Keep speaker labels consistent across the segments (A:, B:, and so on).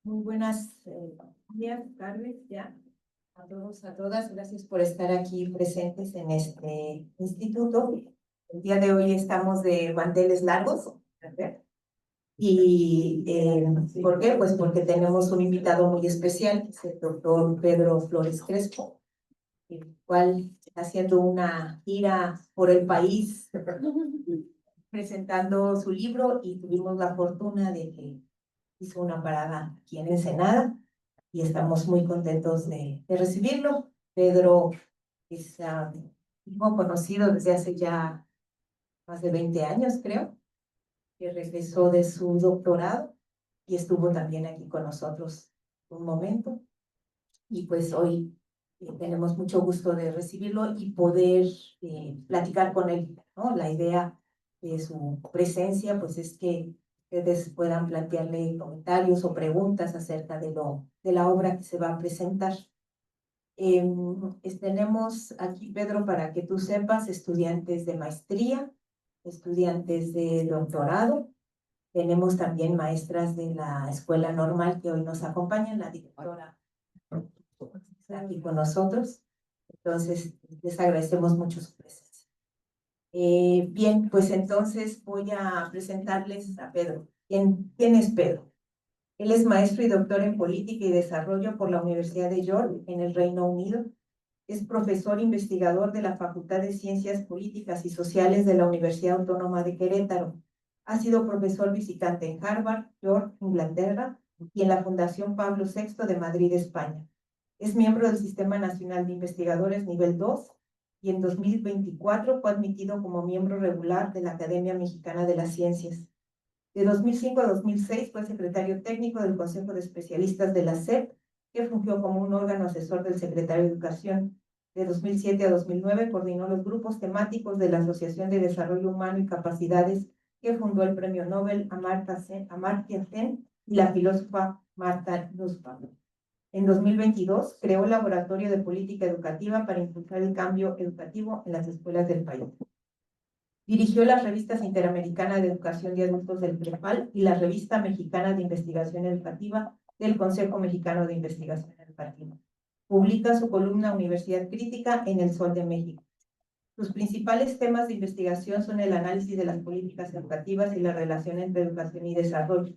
A: Muy buenas días, tardes ya a todos, a todas. Gracias por estar aquí presentes en este instituto. El día de hoy estamos de manteles largos. ¿Y por qué? Pues porque tenemos un invitado muy especial, que es el doctor Pedro Flores Crespo, el cual está haciendo una gira por el país presentando su libro y tuvimos la fortuna de que hizo una parada aquí en Ensenada y estamos muy contentos de recibirlo. Pedro es hijo conocido desde hace ya más de 20 años, creo, que regresó de su doctorado y estuvo también aquí con nosotros un momento. Y pues hoy tenemos mucho gusto de recibirlo y poder platicar con él, ¿no? La idea de su presencia, pues es que ustedes puedan plantearle comentarios o preguntas acerca de la obra que se va a presentar. Tenemos aquí, Pedro, para que tú sepas, estudiantes de maestría, estudiantes de doctorado. Tenemos también maestras de la escuela normal que hoy nos acompañan, la directora está aquí con nosotros. Entonces, les agradecemos mucho su presencia. Bien, pues entonces voy a presentarles a Pedro. ¿Quién es Pedro? Él es maestro y doctor en política y desarrollo por la Universidad de York, en el Reino Unido. Es profesor investigador de la Facultad de Ciencias Políticas y Sociales de la Universidad Autónoma de Querétaro. Ha sido profesor visitante en Harvard, York, Inglaterra, y en la Fundación Pablo VI de Madrid, España. Es miembro del Sistema Nacional de Investigadores Nivel 2 y en 2024 fue admitido como miembro regular de la Academia Mexicana de las Ciencias. De 2005 a 2006 fue secretario técnico del Consejo de Especialistas de la SEP, que fungió como un órgano asesor del secretario de Educación. De 2007 a 2009 coordinó los grupos temáticos de la Asociación de Desarrollo Humano y Capacidades, que fundó el Premio Nobel Amartya Sen y la filósofa Martha Nussbaum. En 2022 creó el Laboratorio de Política Educativa para impulsar el cambio educativo en las escuelas del país. Dirigió las revistas Interamericana de Educación de Adultos del PREPAL y la Revista Mexicana de Investigación Educativa del Consejo Mexicano de Investigación Educativa. Publica su columna Universidad Crítica en El Sol de México. Sus principales temas de investigación son el análisis de las políticas educativas y la relación entre educación y desarrollo.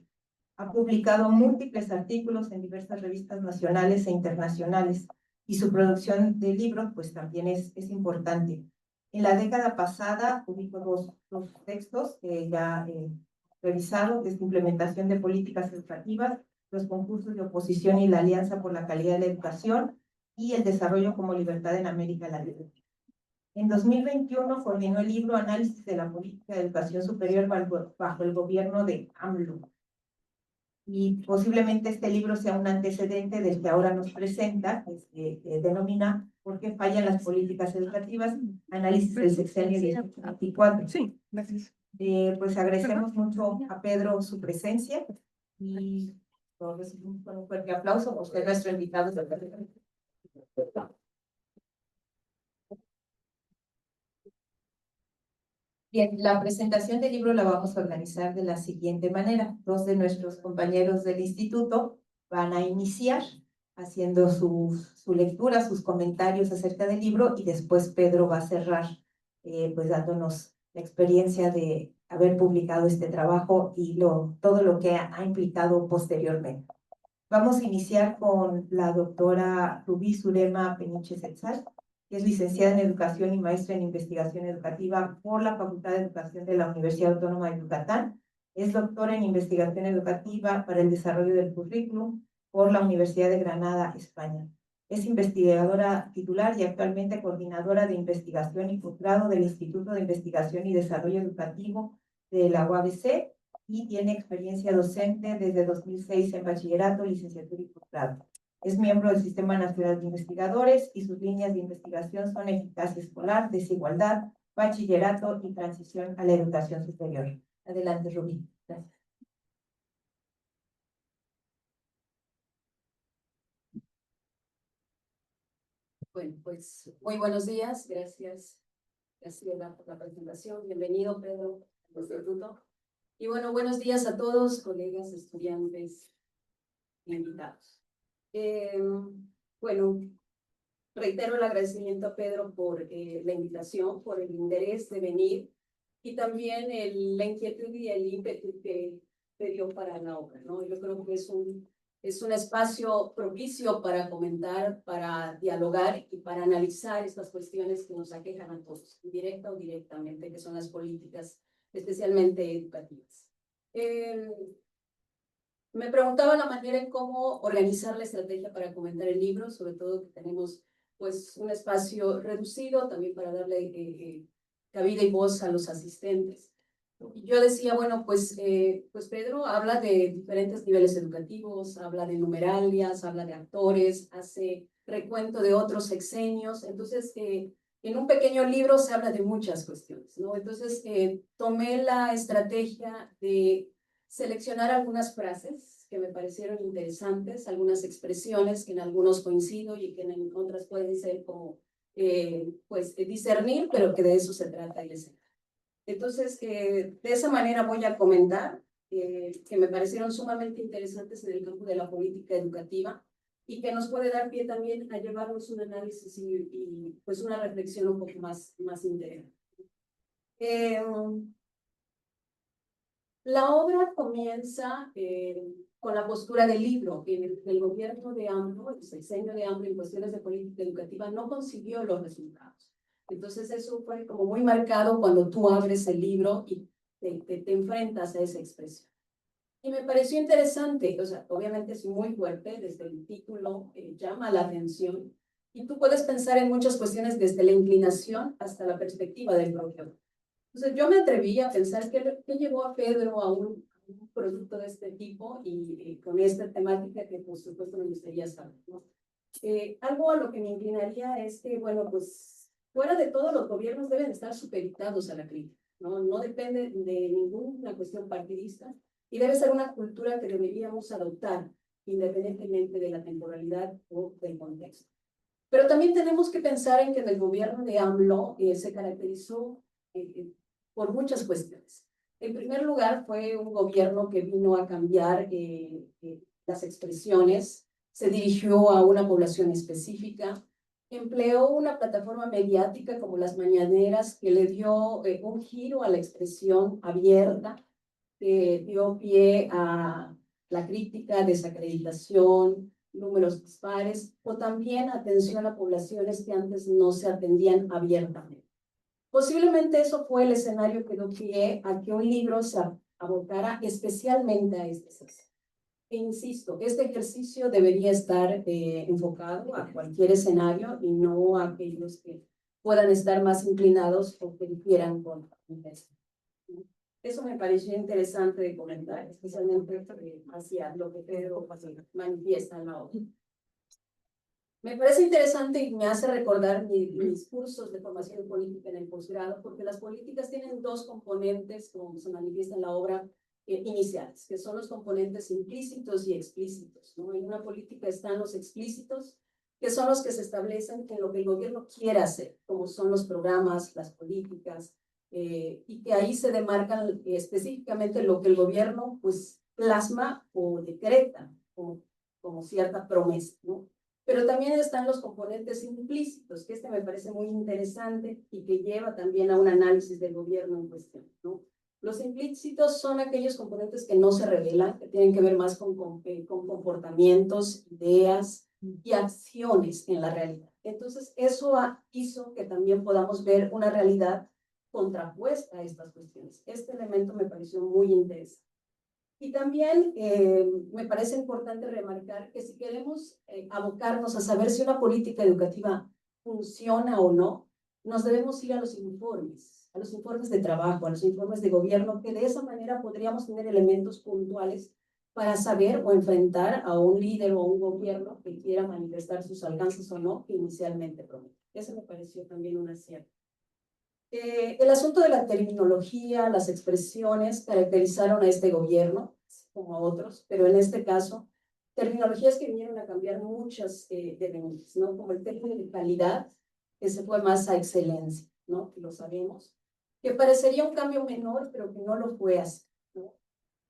A: Ha publicado múltiples artículos en diversas revistas nacionales e internacionales y su producción de libros pues también es importante. En la década pasada publicó dos textos que ya he revisado, que es Implementación de Políticas Educativas, los concursos de oposición y la Alianza por la Calidad de la Educación y el Desarrollo como Libertad en América Latina. En 2021 coordinó el libro Análisis de la Política de Educación Superior bajo el gobierno de AMLO. Y posiblemente este libro sea un antecedente del que ahora nos presenta, que denomina ¿Por qué fallan las políticas educativas? Análisis del sexenio 2024.
B: Sí, gracias.
A: Pues agradecemos mucho a Pedro su presencia y lo recibimos con un fuerte aplauso. Usted es nuestro invitado. Bien, la presentación del libro la vamos a organizar de la siguiente manera. Dos de nuestros compañeros del instituto van a iniciar haciendo su lectura, sus comentarios acerca del libro y después Pedro va a cerrar pues dándonos la experiencia de haber publicado este trabajo y todo lo que ha implicado posteriormente. Vamos a iniciar con la doctora Rubí Surema Peniche Setzal, que es licenciada en Educación y maestra en Investigación Educativa por la Facultad de Educación de la Universidad Autónoma de Yucatán. Es doctora en Investigación Educativa para el Desarrollo del Currículum por la Universidad de Granada, España. Es investigadora titular y actualmente coordinadora de investigación y posgrado del Instituto de Investigación y Desarrollo Educativo de la UABC y tiene experiencia docente desde 2006 en bachillerato, licenciatura y posgrado. Es miembro del Sistema Nacional de Investigadores y sus líneas de investigación son eficacia escolar, desigualdad, bachillerato y transición a la educación superior. Adelante, Rubí. Gracias.
C: Bueno, pues muy buenos días. Gracias, Graciela, por la presentación. Bienvenido, Pedro, al instituto. Y bueno, buenos días a todos, colegas, estudiantes invitados. Bueno, reitero el agradecimiento a Pedro por la invitación, por el interés de venir y también la inquietud y el ímpetu que dio para la obra, ¿no? Yo creo que es un espacio propicio para comentar, para dialogar y para analizar estas cuestiones que nos aquejan a todos, directa o directamente, que son las políticas, especialmente educativas. Me preguntaba la manera en cómo organizar la estrategia para comentar el libro, sobre todo que tenemos pues un espacio reducido también para darle cabida y voz a los asistentes. Y yo decía, bueno, pues Pedro habla de diferentes niveles educativos, habla de numeralias, habla de actores, hace recuento de otros sexenios, entonces en un pequeño libro se habla de muchas cuestiones, ¿no? Entonces tomé la estrategia de seleccionar algunas frases que me parecieron interesantes, algunas expresiones que en algunos coincido y que en otras pueden ser como, pues, discernir, pero que de eso se trata el escenario. Entonces, de esa manera voy a comentar que me parecieron sumamente interesantes en el campo de la política educativa y que nos puede dar pie también a llevarnos un análisis y pues una reflexión un poco más integral. La obra comienza con la postura del libro, que el gobierno de AMLO, el sexenio de AMLO en cuestiones de política educativa no consiguió los resultados. Entonces eso fue como muy marcado cuando tú abres el libro y te enfrentas a esa expresión. Y me pareció interesante, o sea, obviamente es muy fuerte, desde el título llama la atención, y tú puedes pensar en muchas cuestiones desde la inclinación hasta la perspectiva del propio. Entonces yo me atreví a pensar qué llevó a Pedro a un producto de este tipo y con esta temática que por supuesto me gustaría saber, ¿no? Algo a lo que me inclinaría es que, bueno, pues fuera de todo los gobiernos deben estar supeditados a la crítica, ¿no? No depende de ninguna cuestión partidista y debe ser una cultura que deberíamos adoptar independientemente de la temporalidad o del contexto. Pero también tenemos que pensar en que en el gobierno de AMLO se caracterizó por muchas cuestiones. En primer lugar, fue un gobierno que vino a cambiar las expresiones, se dirigió a una población específica, empleó una plataforma mediática como las mañaneras que le dio un giro a la expresión abierta, que dio pie a la crítica, desacreditación, números dispares, o también atención a poblaciones que antes no se atendían abiertamente. Posiblemente eso fue el escenario que dio pie a que un libro se abocara especialmente a este sexo. E insisto, este ejercicio debería estar enfocado a cualquier escenario y no a aquellos que puedan estar más inclinados o que difieran con esto. Eso me pareció interesante de comentar, especialmente hacia lo que Pedro manifiesta en la obra. Me parece interesante y me hace recordar mis cursos de formación política en el posgrado, porque las políticas tienen dos componentes, como se manifiesta en la obra, iniciales, que son los componentes implícitos y explícitos, ¿no? En una política están los explícitos, que son los que se establecen en lo que el gobierno quiere hacer, como son los programas, las políticas, y que ahí se demarcan específicamente lo que el gobierno pues plasma o decreta como cierta promesa, ¿no? Pero también están los componentes implícitos, que me parece muy interesante y que lleva también a un análisis del gobierno en cuestión, ¿no? Los implícitos son aquellos componentes que no se revelan, que tienen que ver más con comportamientos, ideas y acciones en la realidad. Entonces, eso hizo que también podamos ver una realidad contrapuesta a estas cuestiones. Este elemento me pareció muy interesante. Y también me parece importante remarcar que si queremos abocarnos a saber si una política educativa funciona o no, nos debemos ir a los informes de trabajo, a los informes de gobierno, que de esa manera podríamos tener elementos puntuales para saber o enfrentar a un líder o a un gobierno que quiera manifestar sus alcances o no, que inicialmente promete. Eso me pareció también un acierto. El asunto de la terminología, las expresiones caracterizaron a este gobierno, como a otros, pero en este caso, terminologías que vinieron a cambiar muchas elementos, ¿no? Como el término de calidad, que se fue más a excelencia, ¿no? Que lo sabemos, que parecería un cambio menor, pero que no lo fue así, ¿no?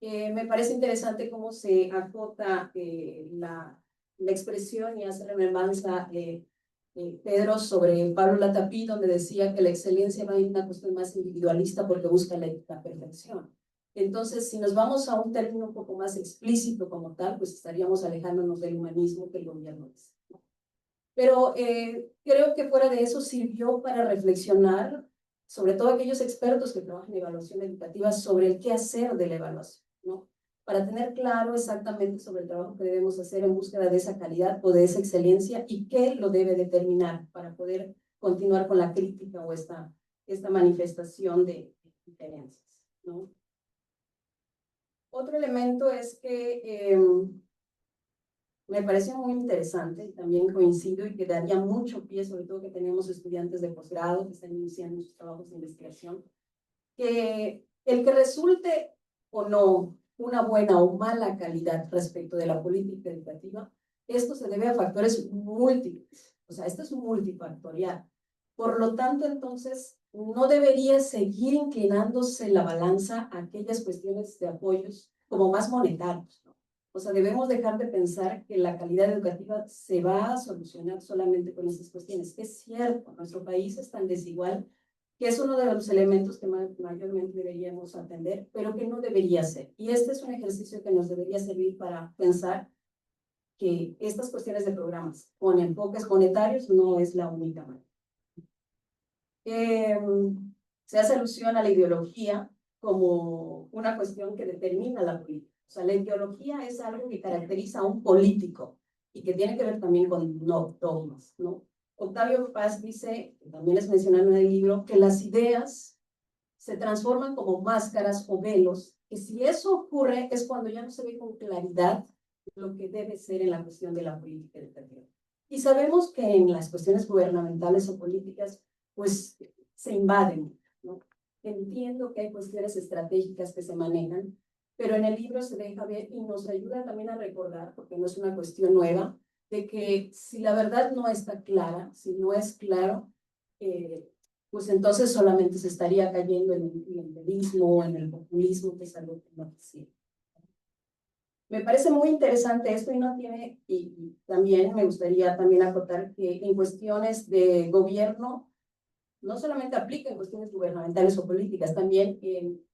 C: Me parece interesante cómo se acota la expresión y hace remembranza Pedro sobre Pablo Latapí, donde decía que la excelencia va en una cuestión más individualista porque busca la perfección. Entonces, si nos vamos a un término un poco más explícito como tal, pues estaríamos alejándonos del humanismo que el gobierno es. Pero creo que fuera de eso sirvió para reflexionar, sobre todo aquellos expertos que trabajan en evaluación educativa, sobre el qué hacer de la evaluación, ¿no? Para tener claro exactamente sobre el trabajo que debemos hacer en búsqueda de esa calidad o de esa excelencia y qué lo debe determinar para poder continuar con la crítica o esta manifestación de diferencias, ¿no? Otro elemento es que me parece muy interesante, y también coincido y que daría mucho pie, sobre todo que tenemos estudiantes de posgrado que están iniciando sus trabajos de investigación, que el que resulte o no una buena o mala calidad respecto de la política educativa, esto se debe a factores múltiples, o sea, esto es multifactorial. Por lo tanto, entonces, no debería seguir inclinándose la balanza a aquellas cuestiones de apoyos como más monetarios, ¿no? O sea, debemos dejar de pensar que la calidad educativa se va a solucionar solamente con esas cuestiones. Es cierto, nuestro país es tan desigual que es uno de los elementos que mayormente deberíamos atender, pero que no debería ser. Y este es un ejercicio que nos debería servir para pensar que estas cuestiones de programas con enfoques monetarios no es la única manera. Se hace alusión a la ideología como una cuestión que determina la política. O sea, la ideología es algo que caracteriza a un político y que tiene que ver también con no dogmas, ¿no? Octavio Paz dice, también es mencionado en el libro, que las ideas se transforman como máscaras o velos, que si eso ocurre es cuando ya no se ve con claridad lo que debe ser en la cuestión de la política educativa. Y sabemos que en las cuestiones gubernamentales o políticas, pues se invaden, ¿no? Entiendo que hay cuestiones estratégicas que se manejan, pero en el libro se deja ver y nos ayuda también a recordar, porque no es una cuestión nueva, de que si la verdad no está clara, si no es claro, pues entonces solamente se estaría cayendo en el clientelismo o en el populismo, que es algo que no quisiera. Me parece muy interesante esto y no tiene, y también me gustaría también acotar que en cuestiones de gobierno, no solamente aplica en cuestiones gubernamentales o políticas, también en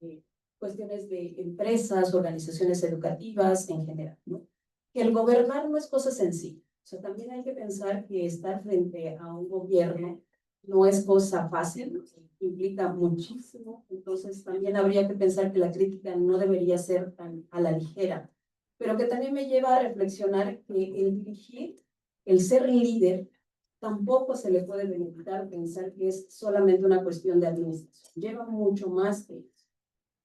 C: cuestiones de empresas, organizaciones educativas en general, ¿no? Que el gobernar no es cosa sencilla. O sea, también hay que pensar que estar frente a un gobierno no es cosa fácil, implica muchísimo. Entonces, también habría que pensar que la crítica no debería ser tan a la ligera, pero que también me lleva a reflexionar que el dirigir, el ser líder, tampoco se le puede limitar pensar que es solamente una cuestión de administración. Lleva mucho más que eso.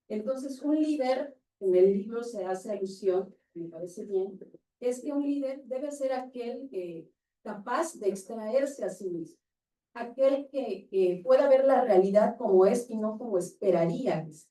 C: Entonces, un líder, en el libro se hace alusión, me parece bien, es que un líder debe ser aquel capaz de extraerse a sí mismo, aquel que pueda ver la realidad como es y no como esperaría que sea.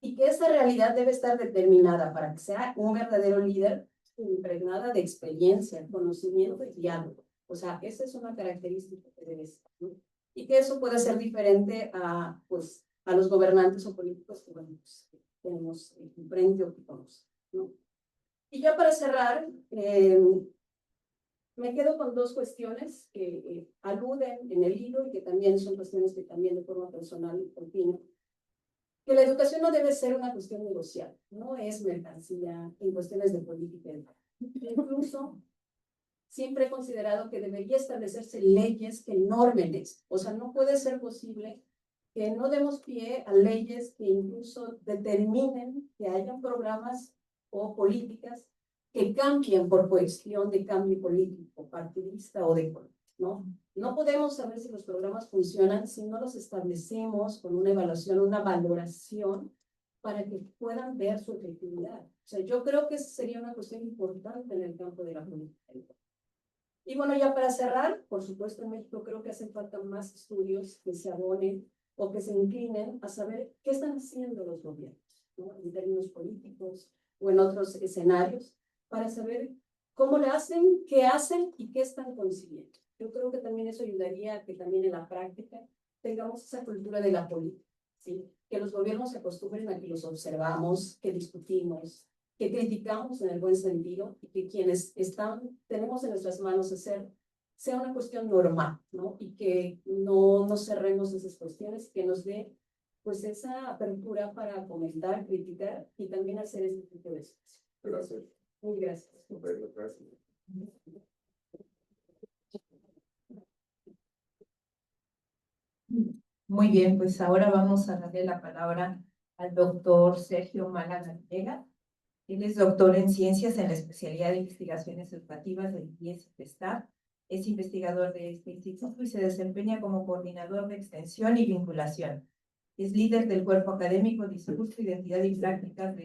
C: Y que esa realidad debe estar determinada para que sea un verdadero líder, impregnada de experiencia, conocimiento y diálogo. O sea, esa es una característica que debe ser, ¿no? Y que eso puede ser diferente a, pues, a los gobernantes o políticos que, bueno, pues, tenemos enfrente o que conocemos, ¿no? Y ya para cerrar, me quedo con dos cuestiones que aluden en el libro y que también son cuestiones que también de forma personal opino. Que la educación no debe ser una cuestión negociable, no es mercancía en cuestiones de política. Incluso siempre he considerado que debería establecerse leyes que normen esto. O sea, no puede ser posible que no demos pie a leyes que incluso determinen que hayan programas o políticas que cambien por cuestión de cambio político, partidista o de color, ¿no? No podemos saber si los programas funcionan si no los establecemos con una evaluación, una valoración para que puedan ver su efectividad. O sea, yo creo que sería una cuestión importante en el campo de la política. Y bueno, ya para cerrar, por supuesto en México creo que hacen falta más estudios que se abonen o que se inclinen a saber qué están haciendo los gobiernos, ¿no? En términos políticos o en otros escenarios, para saber cómo le hacen, qué hacen y qué están consiguiendo. Yo creo que también eso ayudaría a que también en la práctica tengamos esa cultura de la política, ¿sí? que los gobiernos se acostumbren a que los observamos, que discutimos, que criticamos en el buen sentido y que quienes tenemos en nuestras manos hacer sea una cuestión normal, ¿no? Y que no nos cerremos esas cuestiones, que nos dé pues esa apertura para comentar, criticar y también hacer este tipo de espacio.
B: Gracias.
C: Muy gracias.
B: Gracias.
A: Muy bien, pues ahora vamos a darle la palabra al doctor Sergio Málaga Vega. Él es doctor en ciencias en la especialidad de investigaciones educativas del IES PESTAR. Es investigador de este instituto y se desempeña como coordinador de extensión y vinculación. Es líder del cuerpo académico Discurso, Identidad y Prácticas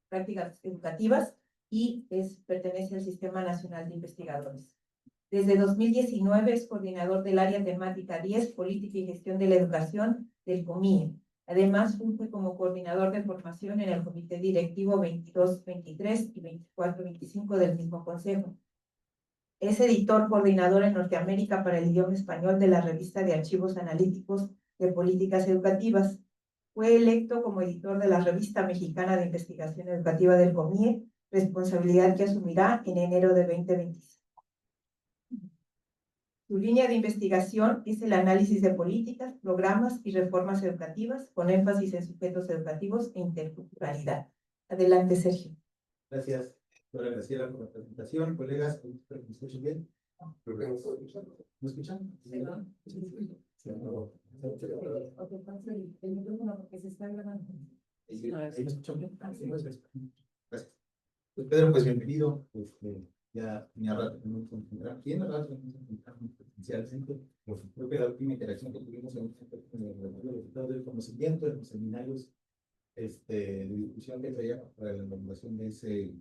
A: prácticas educativas y pertenece al Sistema Nacional de Investigadores. Desde 2019 es coordinador del área temática 10, Política y Gestión de la Educación del COMIE. Además, funge como coordinador de formación en el Comité Directivo 22-23 y 24-25 del mismo Consejo. Es editor coordinador en Norteamérica para el idioma español de la revista de archivos analíticos de políticas educativas. Fue electo como editor de la revista mexicana de investigación educativa del COMIE, responsabilidad que asumirá en enero de 2026. Su línea de investigación es el análisis de políticas, programas y reformas educativas, con énfasis en sujetos educativos e interculturalidad. Adelante, Sergio.
D: Gracias, doctora Graciela, por la presentación. Colegas, espero que me escuchen bien. ¿Me escuchan? ¿Ahí me escuchan bien? Gracias. Pues Pedro, pues bienvenido. Ya tenía rato que no nos encontramos. ¿Tiene rato que no nos encontramos presencialmente? Creo que la última interacción que tuvimos en el resultado del conocimiento, en los seminarios de discusión que traía para la elaboración de ese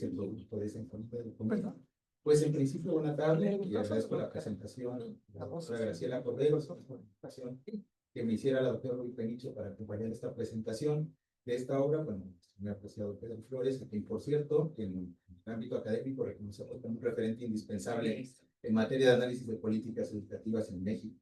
D: producto, de esa información. Pues en principio, buena tarde y agradezco la presentación de la doctora Graciela Cordero, la presentación que me hiciera la doctora Ruiz Peniche para acompañar esta presentación de esta obra. Bueno, mi apreciado Pedro Flores, a quien por cierto, en el ámbito académico reconoce como un referente indispensable en materia de análisis de políticas educativas en México.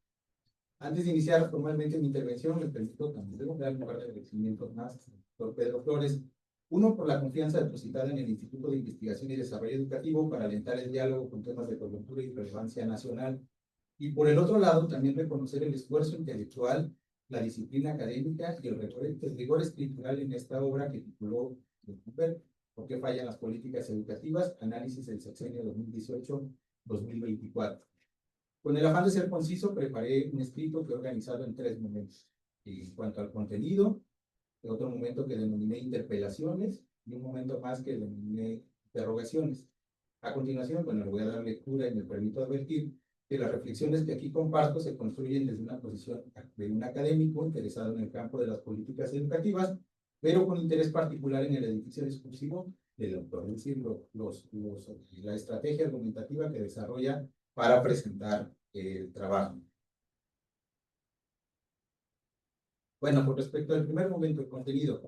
D: Antes de iniciar formalmente mi intervención, me permito también dar un par de agradecimientos más al doctor Pedro Flores. Uno, por la confianza depositada en el Instituto de Investigación y Desarrollo Educativo para alentar el diálogo con temas de coyuntura y relevancia nacional. Y por el otro lado, también reconocer el esfuerzo intelectual, la disciplina académica y el rigor escritural en esta obra que tituló ¿Por qué fallan las políticas educativas? Análisis del sexenio 2018-2024. Con el afán de ser conciso, preparé un escrito que he organizado en 3 momentos. En cuanto al contenido, otro momento que denominé interpelaciones y un momento más que denominé interrogaciones. A continuación, bueno, le voy a dar lectura y me permito advertir que las reflexiones que aquí comparto se construyen desde una posición de un académico interesado en el campo de las políticas educativas, pero con interés particular en el edificio discursivo del autor, es decir, la estrategia argumentativa que desarrolla para presentar el trabajo. Bueno, con respecto al primer momento, el contenido,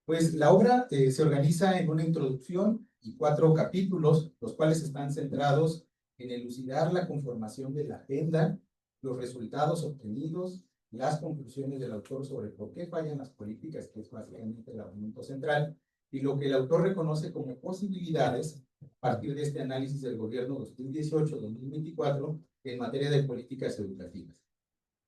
D: pues la obra se organiza en una introducción y 4 capítulos, los cuales están centrados en elucidar la conformación de la agenda, los resultados obtenidos, las conclusiones del autor sobre por qué fallan las políticas, que es básicamente el argumento central, y lo que el autor reconoce como posibilidades a partir de este análisis del gobierno 2018-2024 en materia de políticas educativas.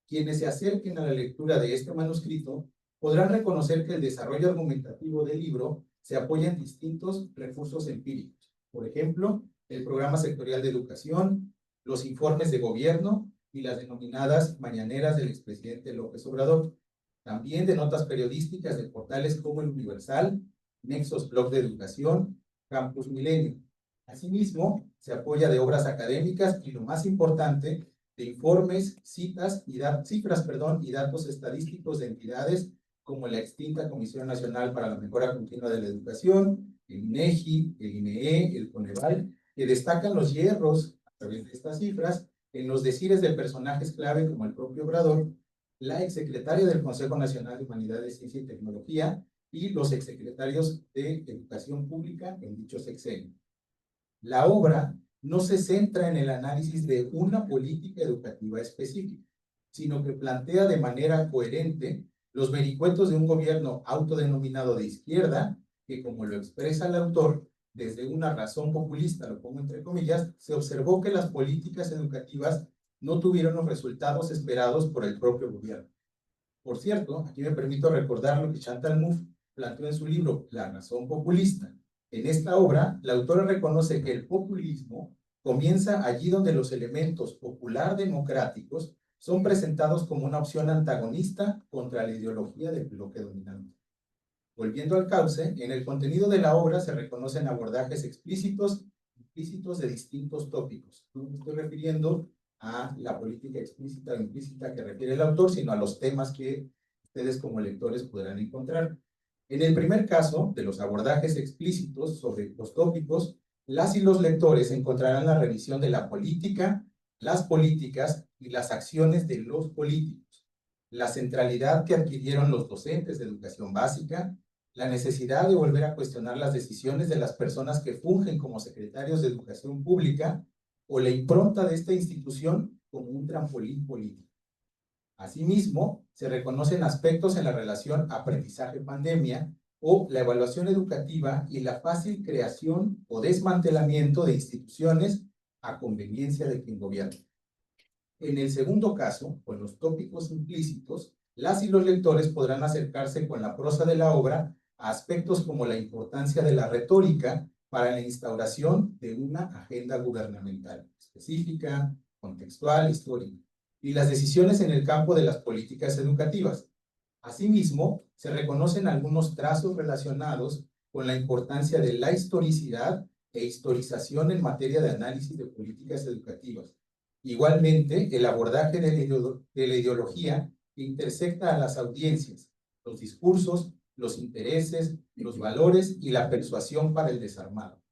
D: Quienes se acerquen a la lectura de este manuscrito podrán reconocer que el desarrollo argumentativo del libro se apoya en distintos recursos empíricos. Por ejemplo, el Programa Sectorial de Educación, los informes de gobierno y las denominadas mañaneras del expresidente López Obrador. También de notas periodísticas de portales como El Universal, Nexos Blog de Educación, Campus Milenio. Asimismo, se apoya de obras académicas y, lo más importante, de informes, cifras y datos estadísticos de entidades como la extinta Comisión Nacional para la Mejora Continua de la Educación, el INEGI, el INEE, el Coneval, que destacan los hierros a través de estas cifras en los decires de personajes clave como el propio Obrador, la exsecretaria del Consejo Nacional de Humanidades, Ciencia y Tecnología y los exsecretarios de Educación Pública en dicho sexenio. La obra no se centra en el análisis de una política educativa específica, sino que plantea de manera coherente los vericuetos de un gobierno autodenominado de izquierda, que como lo expresa el autor, desde una razón populista, lo pongo entre comillas, se observó que las políticas educativas no tuvieron los resultados esperados por el propio gobierno. Por cierto, aquí me permito recordar lo que Chantal Mouffe planteó en su libro La razón populista. En esta obra, la autora reconoce que el populismo comienza allí donde los elementos popular democráticos son presentados como una opción antagonista contra la ideología del bloque dominante. Volviendo al cauce, en el contenido de la obra se reconocen abordajes explícitos e implícitos de distintos tópicos. No me estoy refiriendo a la política explícita o implícita que refiere el autor, sino a los temas que ustedes como lectores podrán encontrar. En el primer caso, de los abordajes explícitos sobre los tópicos, las y los lectores encontrarán la revisión de la política, las políticas y las acciones de los políticos, la centralidad que adquirieron los docentes de educación básica, la necesidad de volver a cuestionar las decisiones de las personas que fungen como secretarios de educación pública o la impronta de esta institución como un trampolín político. Asimismo, se reconocen aspectos en la relación aprendizaje-pandemia o la evaluación educativa y la fácil creación o desmantelamiento de instituciones a conveniencia de quien gobierna. En el segundo caso, con los tópicos implícitos, las y los lectores podrán acercarse con la prosa de la obra a aspectos como la importancia de la retórica para la instauración de una agenda gubernamental específica, contextual, histórica, y las decisiones en el campo de las políticas educativas. Asimismo, se reconocen algunos trazos relacionados con la importancia de la historicidad e historización en materia de análisis de políticas educativas. Igualmente, el abordaje de la ideología que intersecta a las audiencias, los discursos, los intereses, los valores y la persuasión para el desarmado.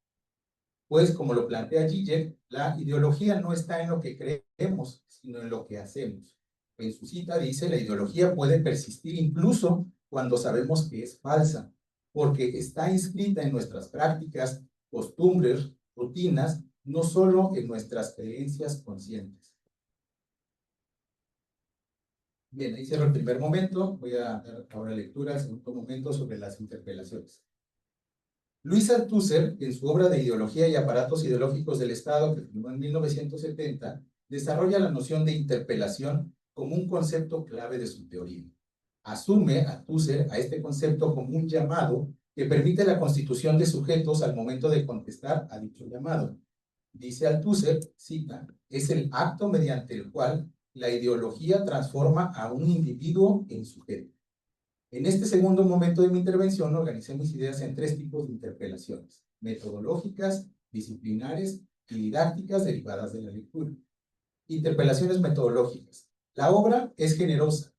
D: Pues, como lo plantea Zizek, la ideología no está en lo que creemos, sino en lo que hacemos. En su cita dice, la ideología puede persistir incluso cuando sabemos que es falsa, porque está inscrita en nuestras prácticas, costumbres, rutinas, no solo en nuestras creencias conscientes. Bien, ahí cierro el primer momento. Voy a dar ahora lectura al segundo momento sobre las interpelaciones. Luis Althusser, en su obra de Ideología y aparatos ideológicos del Estado, que firmó en 1970, desarrolla la noción de interpelación como un concepto clave de su teoría. Asume Althusser a este concepto como un llamado que permite la constitución de sujetos al momento de contestar a dicho llamado. Dice Althusser, cita, es el acto mediante el cual la ideología transforma a un individuo en sujeto. En este segundo momento de mi intervención organicé mis ideas en tres tipos de interpelaciones: metodológicas, disciplinares y didácticas derivadas de la lectura. Interpelaciones metodológicas. La obra es generosa,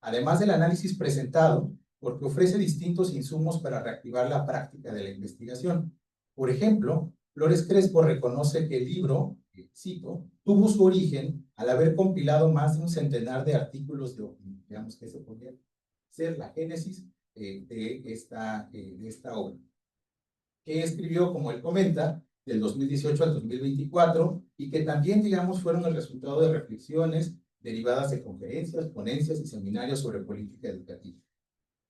D: además del análisis presentado, porque ofrece distintos insumos para reactivar la práctica de la investigación. Por ejemplo, Flores Crespo reconoce que el libro, cito, tuvo su origen al haber compilado más de un centenar de artículos de opinión. Veamos qué se podría ser la génesis de esta obra, que escribió, como él comenta, del 2018 al 2024, y que también, digamos, fueron el resultado de reflexiones derivadas de conferencias, ponencias y seminarios sobre política educativa.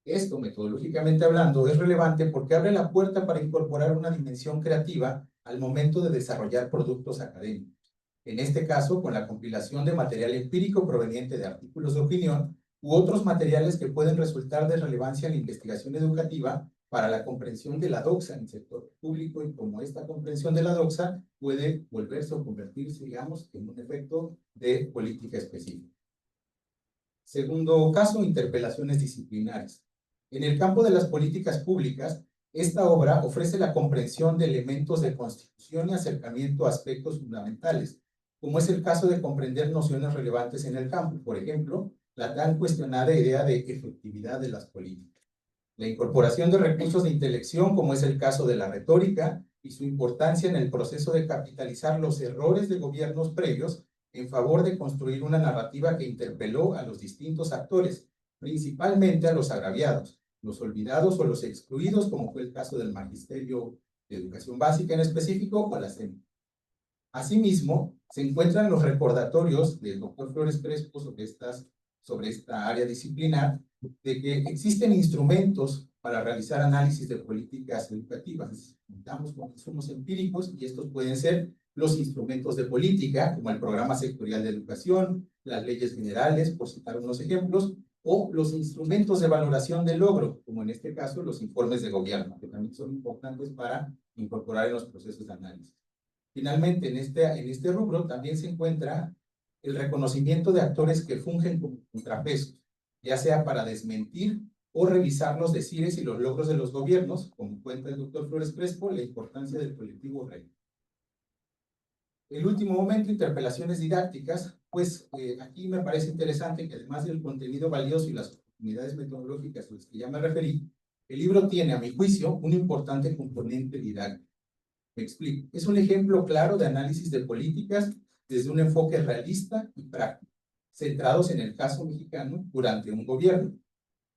D: Esto, metodológicamente hablando, es relevante porque abre la puerta para incorporar una dimensión creativa al momento de desarrollar productos académicos. En este caso, con la compilación de material empírico proveniente de artículos de opinión u otros materiales que pueden resultar de relevancia en la investigación educativa para la comprensión de la doxa en el sector público y cómo esta comprensión de la doxa puede volverse o convertirse, digamos, en un efecto de política específica. Segundo caso, interpelaciones disciplinares. En el campo de las políticas públicas, esta obra ofrece la comprensión de elementos de constitución y acercamiento a aspectos fundamentales, como es el caso de comprender nociones relevantes en el campo, por ejemplo, la tan cuestionada idea de efectividad de las políticas. La incorporación de recursos de intelección, como es el caso de la retórica, y su importancia en el proceso de capitalizar los errores de gobiernos previos en favor de construir una narrativa que interpeló a los distintos actores, principalmente a los agraviados, los olvidados o los excluidos, como fue el caso del Magisterio de Educación Básica en específico o la SEM. Asimismo, se encuentran los recordatorios del doctor Flores Crespo sobre esta área disciplinar, de que existen instrumentos para realizar análisis de políticas educativas. Contamos con insumos empíricos y estos pueden ser los instrumentos de política, como el Programa Sectorial de Educación, las leyes generales, por citar unos ejemplos, o los instrumentos de valoración del logro, como en este caso los informes de gobierno, que también son importantes para incorporar en los procesos de análisis. Finalmente, en este rubro también se encuentra el reconocimiento de actores que fungen como contrapesos, ya sea para desmentir o revisar los decires y los logros de los gobiernos, como cuenta el doctor Flores Crespo, la importancia del colectivo REI. El último momento, interpelaciones didácticas, pues aquí me parece interesante que además del contenido valioso y las oportunidades metodológicas a las que ya me referí, el libro tiene, a mi juicio, un importante componente didáctico. Me explico. Es un ejemplo claro de análisis de políticas desde un enfoque realista y práctico, centrados en el caso mexicano durante un gobierno.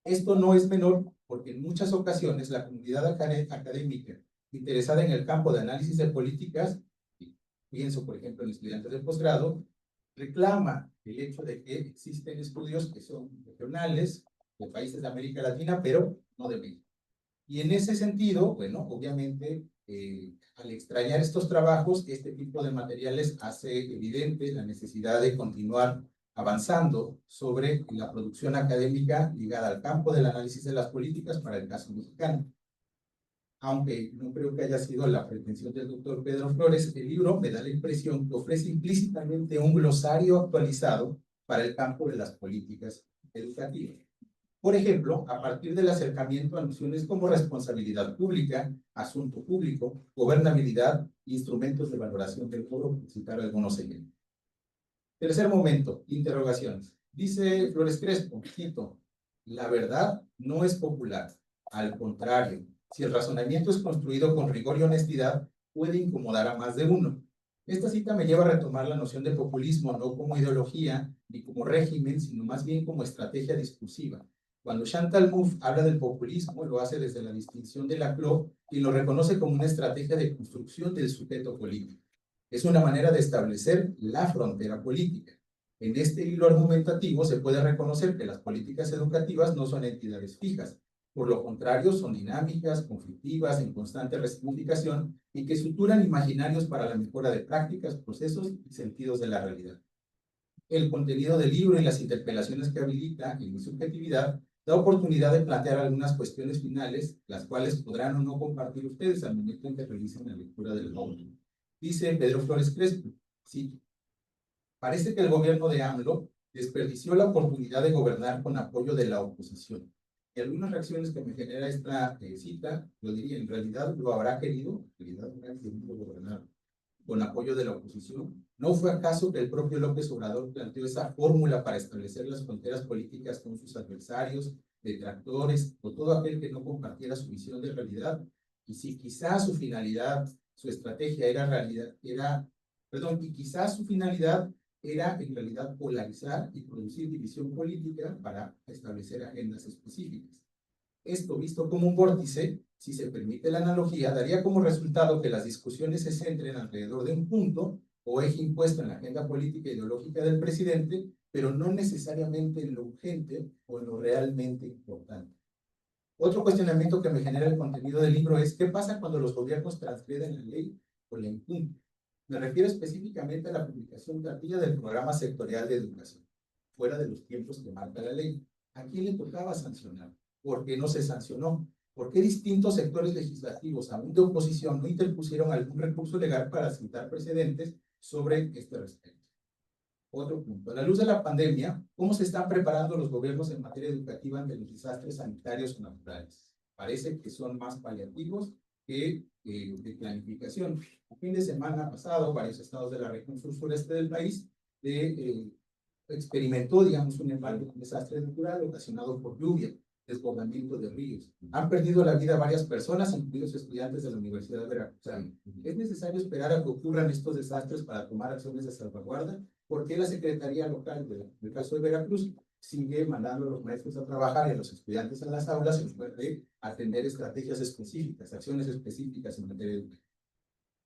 D: Esto no es menor porque en muchas ocasiones la comunidad académica interesada en el campo de análisis de políticas, y pienso por ejemplo en estudiantes de posgrado, reclama el hecho de que existen estudios que son regionales de países de América Latina, pero no de México. Y en ese sentido, bueno, obviamente, al extrañar estos trabajos, este tipo de materiales hace evidente la necesidad de continuar avanzando sobre la producción académica ligada al campo del análisis de las políticas para el caso mexicano. Aunque no creo que haya sido la pretensión del doctor Pedro Flores, el libro me da la impresión que ofrece implícitamente un glosario actualizado para el campo de las políticas educativas. Por ejemplo, a partir del acercamiento a nociones como responsabilidad pública, asunto público, gobernabilidad, instrumentos de valoración del foro, por citar algunos ejemplos. Tercer momento, interrogaciones. Dice Flores Crespo, cito, la verdad no es popular. Al contrario, si el razonamiento es construido con rigor y honestidad, puede incomodar a más de uno. Esta cita me lleva a retomar la noción de populismo no como ideología ni como régimen, sino más bien como estrategia discursiva. Cuando Chantal Mouffe habla del populismo, lo hace desde la distinción de Laclau y lo reconoce como una estrategia de construcción del sujeto político. Es una manera de establecer la frontera política. En este hilo argumentativo se puede reconocer que las políticas educativas no son entidades fijas. Por lo contrario, son dinámicas, conflictivas, en constante resignificación y que suturan imaginarios para la mejora de prácticas, procesos y sentidos de la realidad. El contenido del libro y las interpelaciones que habilita en mi subjetividad da oportunidad de plantear algunas cuestiones finales, las cuales podrán o no compartir ustedes al momento en que realicen la lectura del libro. Dice Pedro Flores Crespo, sí, parece que el gobierno de AMLO desperdició la oportunidad de gobernar con apoyo de la oposición. Y algunas reacciones que me genera esta cita, lo diría, en realidad lo habrá querido, en realidad habrá querido gobernar con apoyo de la oposición. ¿No fue acaso que el propio López Obrador planteó esa fórmula para establecer las fronteras políticas con sus adversarios, detractores o todo aquel que no compartiera su visión de realidad? Y si quizás su finalidad, su estrategia y quizás su finalidad era en realidad polarizar y producir división política para establecer agendas específicas. Esto, visto como un vórtice, si se permite la analogía, daría como resultado que las discusiones se centren alrededor de un punto o eje impuesto en la agenda política e ideológica del presidente, pero no necesariamente en lo urgente o en lo realmente importante. Otro cuestionamiento que me genera el contenido del libro es ¿qué pasa cuando los gobiernos transgreden la ley o la impugnan? Me refiero específicamente a la publicación tardía del programa sectorial de educación, fuera de los tiempos que marca la ley. ¿A quién le tocaba sancionar? ¿Por qué no se sancionó? ¿Por qué distintos sectores legislativos, aún de oposición, no interpusieron algún recurso legal para sentar precedentes sobre este respecto? Otro punto. A la luz de la pandemia, ¿cómo se están preparando los gobiernos en materia educativa ante los desastres sanitarios o naturales? Parece que son más paliativos que de planificación. El fin de semana pasado, varios estados de la región sur-sureste del país experimentó, digamos, un desastre natural ocasionado por lluvia, desbordamiento de ríos. Han perdido la vida varias personas, incluidos estudiantes de la Universidad de Veracruz. ¿Es necesario esperar a que ocurran estos desastres para tomar acciones de salvaguarda? ¿Por qué la Secretaría Local, del caso de Veracruz, sigue mandando a los maestros a trabajar y a los estudiantes en las aulas en lugar de atender estrategias específicas, acciones específicas en materia educativa?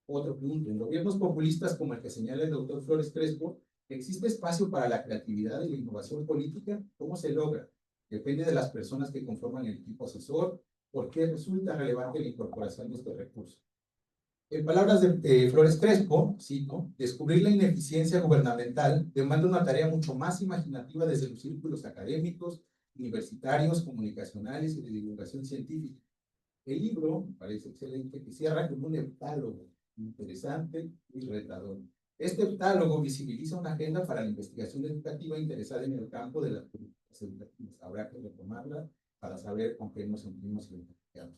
D: Otro punto, en gobiernos populistas como el que señala el doctor Flores Crespo, ¿existe espacio para la creatividad y la innovación política? ¿Cómo se logra? Depende de las personas que conforman el equipo asesor, por qué resulta relevante la incorporación de estos recursos. En palabras de Flores Crespo, cito, descubrir la ineficiencia gubernamental demanda una tarea mucho más imaginativa desde los círculos académicos, universitarios, comunicacionales y de divulgación científica. El libro, me parece excelente, que cierra con un heptálogo interesante y retador. Este heptálogo visibiliza una agenda para la investigación educativa interesada en el campo de las políticas educativas. Habrá que retomarla para saber con qué nos sentimos identificados.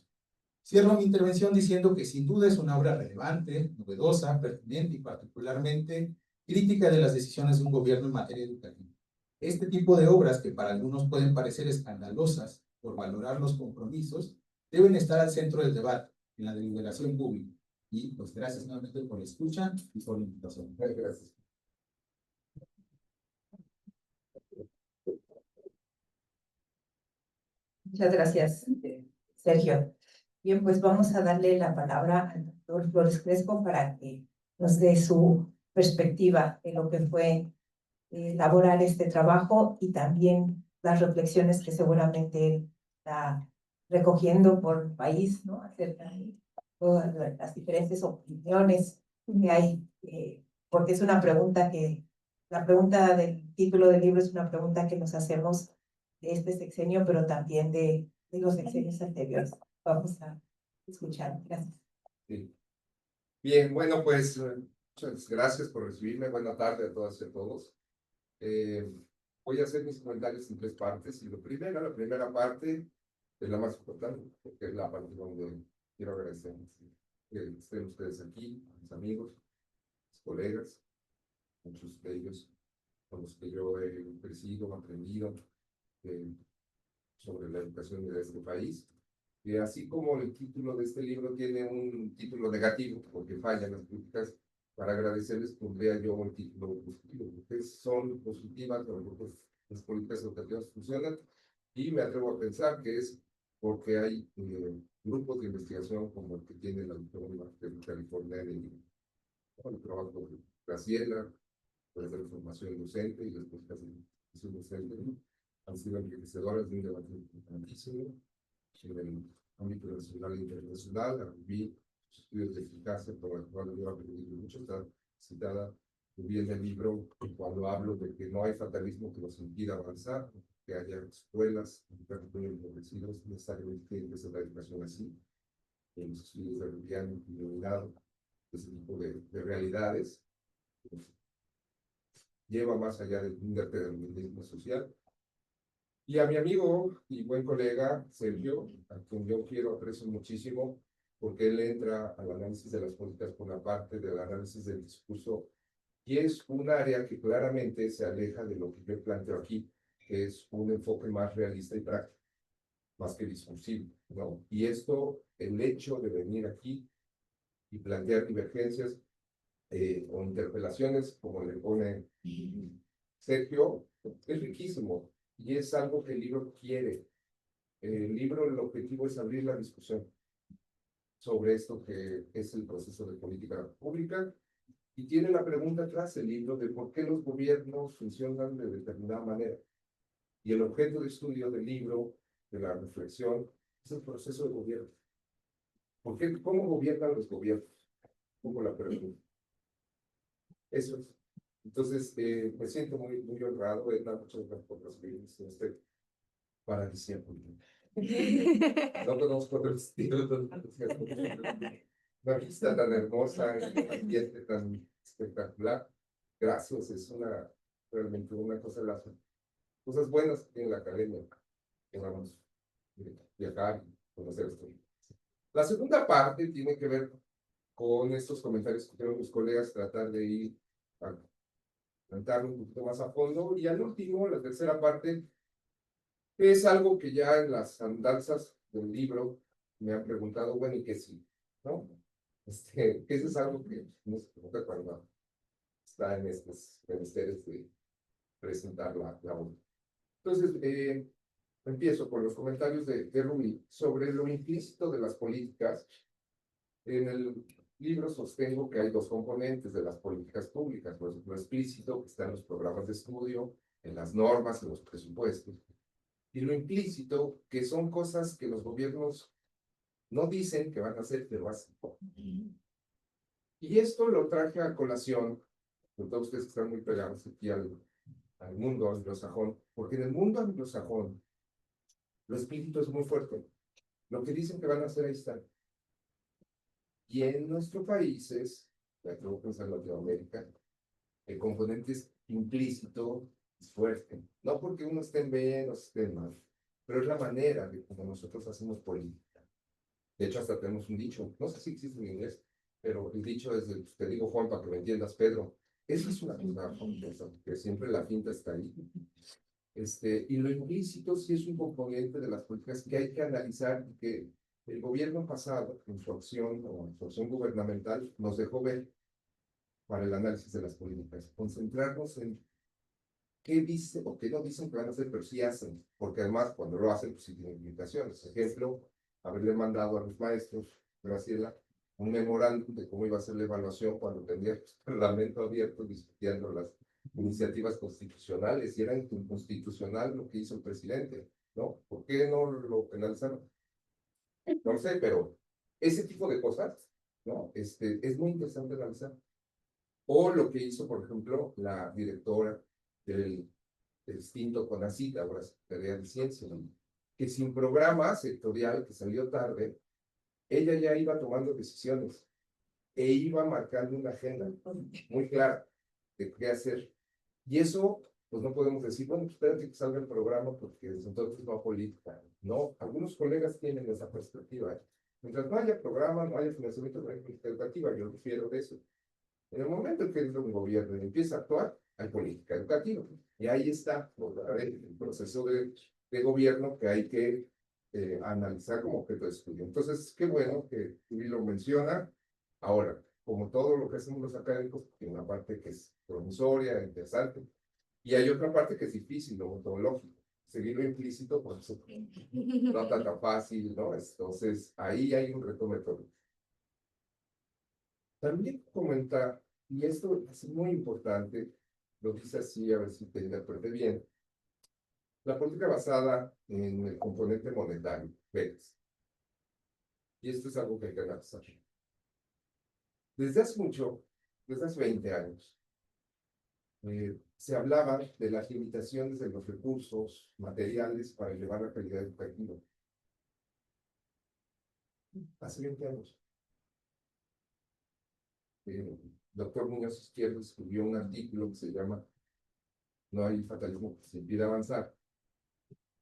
D: Cierro mi intervención diciendo que sin duda es una obra relevante, novedosa, pertinente y particularmente crítica de las decisiones de un gobierno en materia educativa. Este tipo de obras, que para algunos pueden parecer escandalosas por valorar los compromisos, deben estar al centro del debate, en la deliberación pública. Y pues gracias nuevamente por la escucha y por la invitación. Gracias.
A: Muchas gracias, Sergio. Bien, pues vamos a darle la palabra al doctor Flores Crespo para que nos dé su perspectiva de lo que fue elaborar este trabajo y también las reflexiones que seguramente él está recogiendo por país, ¿no? Acerca de todas las diferentes opiniones que hay, porque es una pregunta que, la pregunta del título del libro es una pregunta que nos hacemos de este sexenio, pero también de los sexenios anteriores. Vamos a escuchar. Gracias.
B: Sí. Bien, bueno, pues muchas gracias por recibirme. Buena tarde a todas y a todos. Voy a hacer mis comentarios en tres partes. Y la primera parte es la más importante, porque es la parte donde quiero agradecer que estén ustedes aquí, a mis amigos, mis colegas, muchos de ellos con los que yo he crecido, aprendido sobre la educación de este país. Y así como el título de este libro tiene un título negativo, porque fallan las políticas, para agradecerles pondría yo un título positivo, porque son positivas, pues, las políticas educativas funcionan, y me atrevo a pensar que es porque hay grupos de investigación como el que tiene la Autónoma de California, el trabajo de Graciela, por la formación docente y las políticas de educación docente, han sido enriquecedoras de un debate importantísimo en el ámbito nacional e internacional. Vi estudios de eficacia por los cuales yo he aprendido mucho. Está citada muy bien el libro cuando hablo de que no hay fatalismo que nos impida avanzar, que haya escuelas muy empobrecidos, necesariamente tiene que ser la educación así. En los estudios de Rubián han iluminado ese tipo de realidades. Pues, lleva más allá del determinismo social. Y a mi amigo y buen colega Sergio, a quien yo quiero, aprecio muchísimo, porque él entra al análisis de las políticas por la parte del análisis del discurso, y es un área que claramente se aleja de lo que yo planteo aquí, que es un enfoque más realista y práctico, más que discursivo, ¿no? Y esto, el hecho de venir aquí y plantear divergencias o interpelaciones, como le pone Sergio, es riquísimo. Y es algo que el libro quiere. El libro, el objetivo es abrir la discusión sobre esto que es el proceso de política pública, y tiene la pregunta atrás el libro de por qué los gobiernos funcionan de determinada manera. Y el objeto de estudio del libro, de la reflexión, es el proceso de gobierno. ¿Por qué? ¿Cómo gobiernan los gobiernos? ¿Cómo la pregunta? Eso es. Entonces, me siento muy honrado. Muchas gracias por recibirme en este paradisíaco. No conozco otro estilo, una vista tan hermosa, un ambiente tan espectacular. Gracias, es realmente una cosa de las cosas buenas que tiene la academia, que vamos a viajar y conocer esto. La segunda parte tiene que ver con estos comentarios que tengo mis colegas, tratar de ir a plantearlo un poquito más a fondo, y al último, la tercera parte, es algo que ya en las andanzas del libro me han preguntado, bueno, ¿y qué sí? ¿No? Eso es algo que nos pregunta cuando está en estos menesteres de presentar la obra. Entonces, empiezo con los comentarios de Rumi sobre lo implícito de las políticas. En el libro sostengo que hay dos componentes de las políticas públicas: lo explícito, que está en los programas de estudio, en las normas, en los presupuestos, y lo implícito, que son cosas que los gobiernos no dicen que van a hacer, pero hacen. Y esto lo traje a colación, con todos ustedes que están muy pegados aquí al mundo anglosajón, porque en el mundo anglosajón lo explícito es muy fuerte. Lo que dicen que van a hacer ahí está. Y en nuestros países, ya creo que en Latinoamérica, el componente es implícito, es fuerte. No porque uno esté bien o esté mal, pero es la manera de cómo nosotros hacemos política. De hecho, hasta tenemos un dicho, no sé si existe en inglés, pero el dicho es, te digo Juan, para que me entiendas, Pedro. Eso es una cosa, que siempre la finta está ahí. Y lo implícito sí es un componente de las políticas que hay que analizar y que el gobierno pasado, en su acción o en su acción gubernamental, nos dejó ver para el análisis de las políticas. Concentrarnos en qué dicen o qué no dicen que van a hacer, pero sí hacen, porque además cuando lo hacen, pues sí tienen limitaciones. Ejemplo, haberle mandado a los maestros, Graciela, un memorándum de cómo iba a ser la evaluación cuando tendría el Parlamento abierto discutiendo las iniciativas constitucionales, y era inconstitucional lo que hizo el presidente, ¿no? ¿Por qué no lo penalizaron? No sé, pero ese tipo de cosas, ¿no? Es muy interesante analizar. O lo que hizo, por ejemplo, la directora del extinto CONACYT, ahora Secretaría de Ciencia, ¿no? Que sin programa sectorial que salió tarde, ella ya iba tomando decisiones e iba marcando una agenda muy clara de qué hacer. Y eso, pues no podemos decir, bueno, espérate que salga el programa porque desde entonces no política. No, algunos colegas tienen esa perspectiva. Mientras no haya programa, no haya financiamiento de política educativa, yo refiero de eso. En el momento en que un gobierno empieza a actuar, hay política educativa. Y ahí está el proceso de gobierno que hay que analizar como objeto de estudio. Entonces, qué bueno que Uri lo menciona. Ahora, como todo lo que hacemos los académicos, tiene una parte que es promisoria, interesante, y hay otra parte que es difícil, lo metodológico. Seguir lo implícito, pues no tan fácil, ¿no? Entonces, ahí hay un reto metodológico. También comentar, y esto es muy importante, lo dice así, a ver si te interprete bien, la política basada en el componente monetario, becas. Y esto es algo que hay que analizar. Desde hace mucho, desde hace 20 años, se hablaba de las limitaciones de los recursos materiales para elevar la calidad educativa. Hace 20 años. Doctor Muñoz Izquierdo escribió un artículo que se llama No hay fatalismo que se impida avanzar,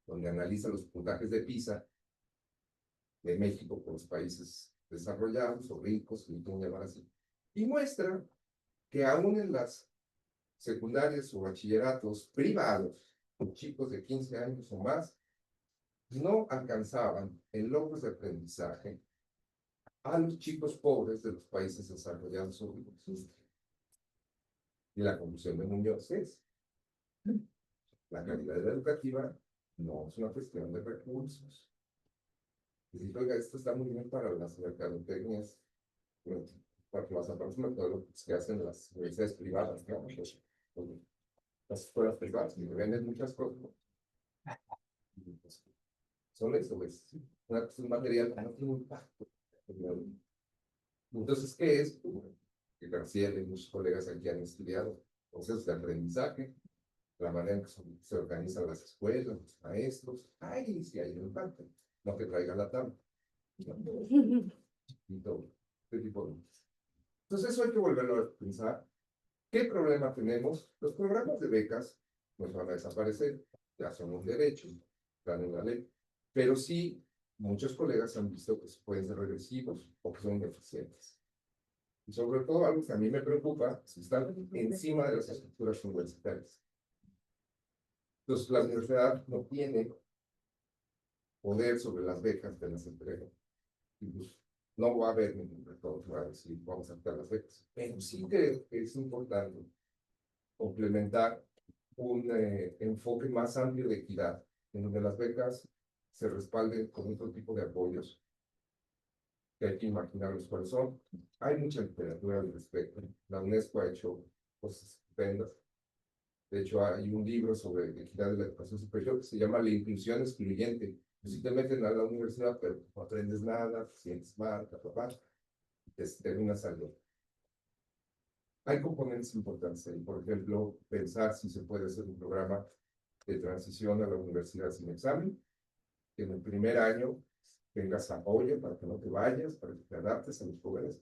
B: donde analiza los puntajes de PISA de México con los países desarrollados o ricos, si lo quieren llamar así, y muestra que aún en las secundarias o bachilleratos privados, con chicos de 15 años o más, no alcanzaban en logros de aprendizaje a los chicos pobres de los países desarrollados o ricos. Y la conclusión de Muñoz es, la calidad educativa no es una cuestión de recursos. Y si, oiga, esto está muy bien para las mercadotecnias, para las aparatos metodológicos que hacen las universidades privadas, ¿no? Las escuelas privadas, y venden muchas cosas. Pues, son eso, es una cuestión material que no tiene impacto. Entonces, ¿qué es? Que García y muchos colegas aquí han estudiado procesos de aprendizaje, la manera en que se organizan las escuelas, los maestros. Ay, sí hay un impacto. No que traiga la tabla. Y todo. Este tipo de cosas. Entonces, eso hay que volverlo a pensar. ¿Qué problema tenemos? Los programas de becas nos van a desaparecer. Ya son un derecho, están en la ley. Pero sí, muchos colegas han visto que pueden ser regresivos o que son deficientes. Y sobre todo, algo que a mí me preocupa, si están encima de las estructuras universitarias. Entonces, la universidad no tiene poder sobre las becas de las entregas. Y pues, no va a haber ningún retorno, va a decir, vamos a quitar las becas. Pero sí que es importante complementar un enfoque más amplio de equidad, en donde las becas se respalden con otro tipo de apoyos, que hay que imaginarlos cuáles son. Hay mucha literatura al respecto. La UNESCO ha hecho cosas estupendas. De hecho, hay un libro sobre equidad de la educación superior que se llama La inclusión excluyente. Pues si te meten a la universidad, pero no aprendes nada, te sientes mal, papá, y te terminas saliendo. Hay componentes importantes ahí, por ejemplo, pensar si se puede hacer un programa de transición a la universidad sin examen, que en el primer año tengas apoyo para que no te vayas, para que te adaptes a los jóvenes,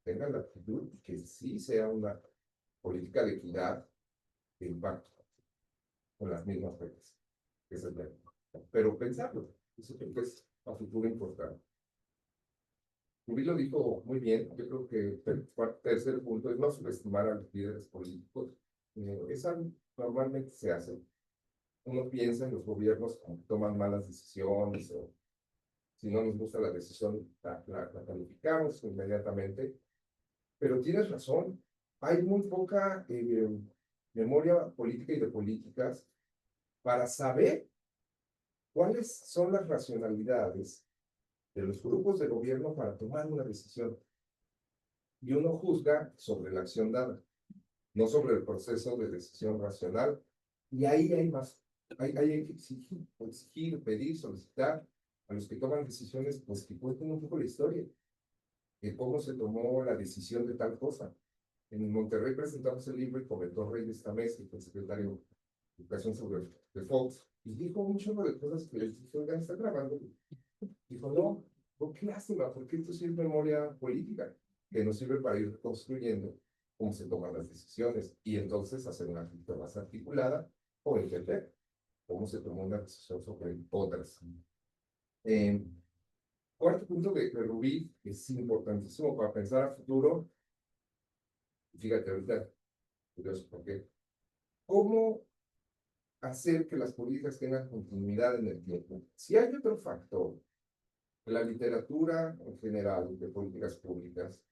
B: tengan la actitud que sí sea una política de equidad, de impacto, con las mismas reglas. Esa es la, pero pensarlo, eso creo que es a futuro importante. Rubí lo dijo muy bien, yo creo que el tercer punto es no subestimar a los líderes políticos. Esa normalmente se hace. Uno piensa en los gobiernos como toman malas decisiones o si no nos gusta la decisión, la calificamos inmediatamente. Pero tienes razón, hay muy poca memoria política y de políticas para saber cuáles son las racionalidades de los grupos de gobierno para tomar una decisión. Y uno juzga sobre la acción dada, no sobre el proceso de decisión racional. Y ahí hay más, hay que exigir, pedir, solicitar a los que toman decisiones, pues que cuenten un poco la historia, de cómo se tomó la decisión de tal cosa. En Monterrey presentamos el libro y comentó Rey de esta mesa, el secretario de Educación sobre de Fox, y dijo un chorro de cosas que les dije, oigan, ¿está grabando? Dijo, no, qué lástima, porque esto sí es memoria política, que nos sirve para ir construyendo cómo se toman las decisiones y entonces hacer una crítica más articulada o entender cómo se tomó una decisión sobre otras. Cuarto punto de Rubí, que es importantísimo para pensar a futuro, fíjate ahorita, curioso, porque ¿cómo hacer que las políticas tengan continuidad en el tiempo? Si hay otro factor, la literatura en general de políticas públicas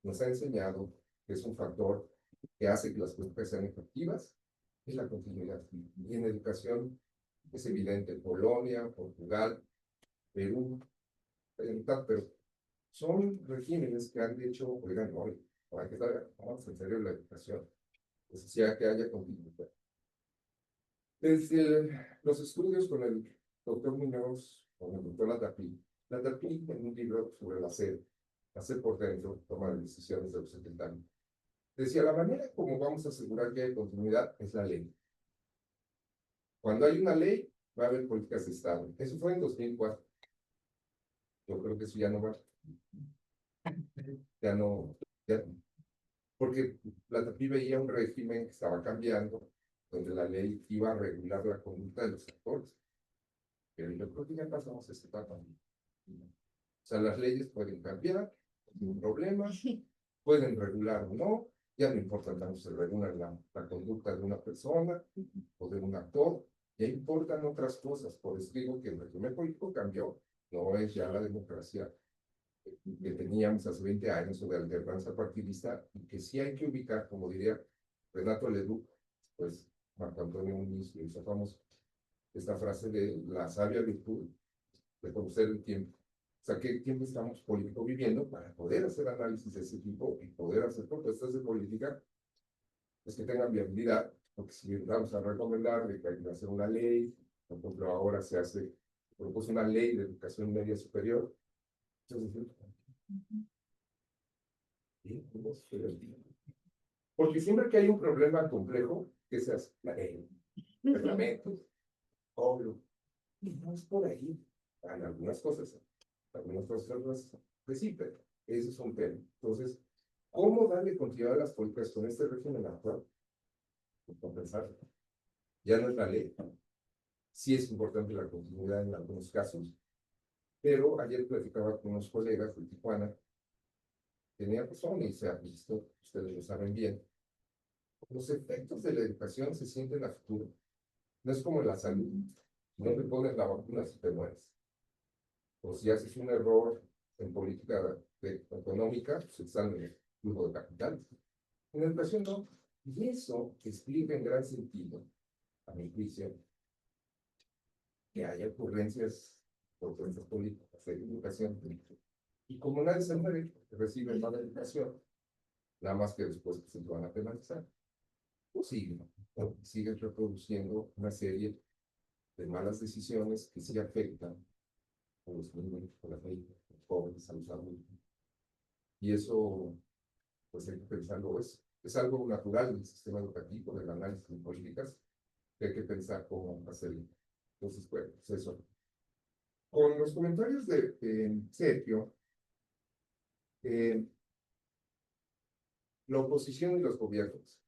B: nos ha enseñado que es un factor que hace que las políticas sean efectivas, es la continuidad. Y en educación es evidente, Polonia, Portugal, Perú, pero son regímenes que han hecho, oigan, no, hay que tomar en serio la educación, necesidad que haya continuidad. Desde los estudios con el doctor Muñoz, con el doctor Latapí en un libro sobre la sed por dentro, tomar decisiones de los 70 años, decía, la manera como vamos a asegurar que hay continuidad es la ley. Cuando hay una ley, va a haber políticas de Estado. Eso fue en 2004. Yo creo que eso ya no va. Ya no, ya, porque Latapí veía un régimen que estaba cambiando, donde la ley iba a regular la conducta de los actores. Pero yo creo que ya pasamos esta etapa. O sea, las leyes pueden cambiar, sin problema, pueden regular o no, ya no importa tanto si regula la conducta de una persona o de un actor, ya importan otras cosas. Por eso digo que el régimen político cambió, no es ya la democracia que teníamos hace 20 años o de alternanza partidista, y que sí hay que ubicar, como diría Renato Leduc, pues Marco Antonio Muñiz hizo famoso esta frase de la sabia virtud de conocer el tiempo. O sea, ¿qué tiempo estamos político viviendo para poder hacer análisis de ese tipo y poder hacer propuestas de política pues, que tengan viabilidad? Porque si vamos a recomendar de que hay que hacer una ley, por ejemplo, ahora se propuso una ley de educación media superior. Entonces, porque siempre que hay un problema complejo, que se hace la ley, reglamentos, obvio, y no es por ahí. En algunas cosas pues sí, pero ese es un tema. Entonces, ¿cómo darle continuidad a las políticas con este régimen actual? Pues compensar. Ya no es la ley. Sí es importante la continuidad en algunos casos, pero ayer platicaba con unos colegas de Tijuana, tenía razón y se ha visto, ustedes lo saben bien, los efectos de la educación se sienten a futuro. No es como la salud, no te pones la vacuna si te mueres. O si haces un error en política económica, se sale el flujo de capital. En educación no. Y eso explica en gran sentido, a mi juicio, que haya ocurrencias políticas de educación. Y como nadie se muere, recibe mala educación, nada más que después se van a penalizar. pues siguen reproduciendo una serie de malas decisiones que sí afectan a los niños, a las niñas, a los jóvenes, a los adultos. Y eso, pues hay que pensarlo, es algo natural del sistema educativo, del análisis de políticas, que hay que pensar cómo hacerlo. Entonces, bueno, pues eso. Con los comentarios de Sergio, la oposición y los gobiernos.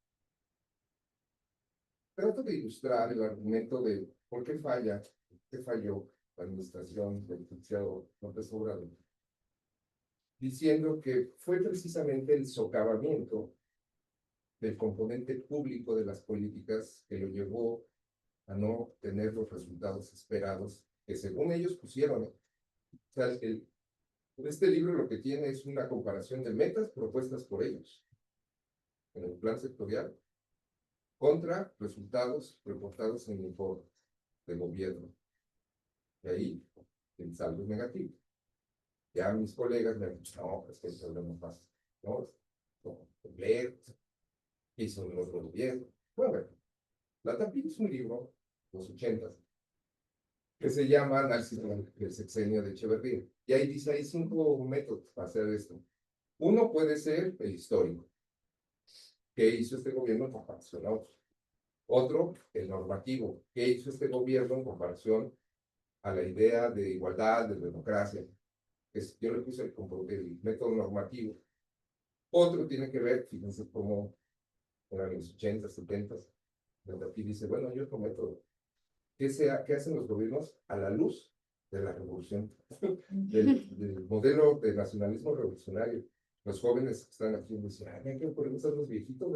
B: Trato de ilustrar el argumento de por qué falló la administración del licenciado López Obrador, diciendo que fue precisamente el socavamiento del componente público de las políticas que lo llevó a no tener los resultados esperados que según ellos pusieron. O sea, este libro lo que tiene es una comparación de metas propuestas por ellos en el plan sectorial contra resultados reportados en el informe de gobierno. Y ahí el saldo es negativo. Ya mis colegas me han dicho, no, es que el problema pasa, ¿no? Leer, hizo el otro gobierno. Bueno, la Tapia es un libro, los 80, que se llama Análisis del sexenio de Echeverría. Y ahí dice, hay 5 métodos para hacer esto. Uno puede ser el histórico. ¿Qué hizo este gobierno en comparación a otros? Otro, el normativo. ¿Qué hizo este gobierno en comparación a la idea de igualdad, de democracia? Yo le puse el método normativo. Otro tiene que ver, fíjense cómo eran los 80, 70, donde aquí dice, bueno, hay otro método. ¿Qué hacen los gobiernos a la luz de la revolución? del modelo de nacionalismo revolucionario. Los jóvenes que están aquí dicen, ay, ¿qué podemos ser los viejitos?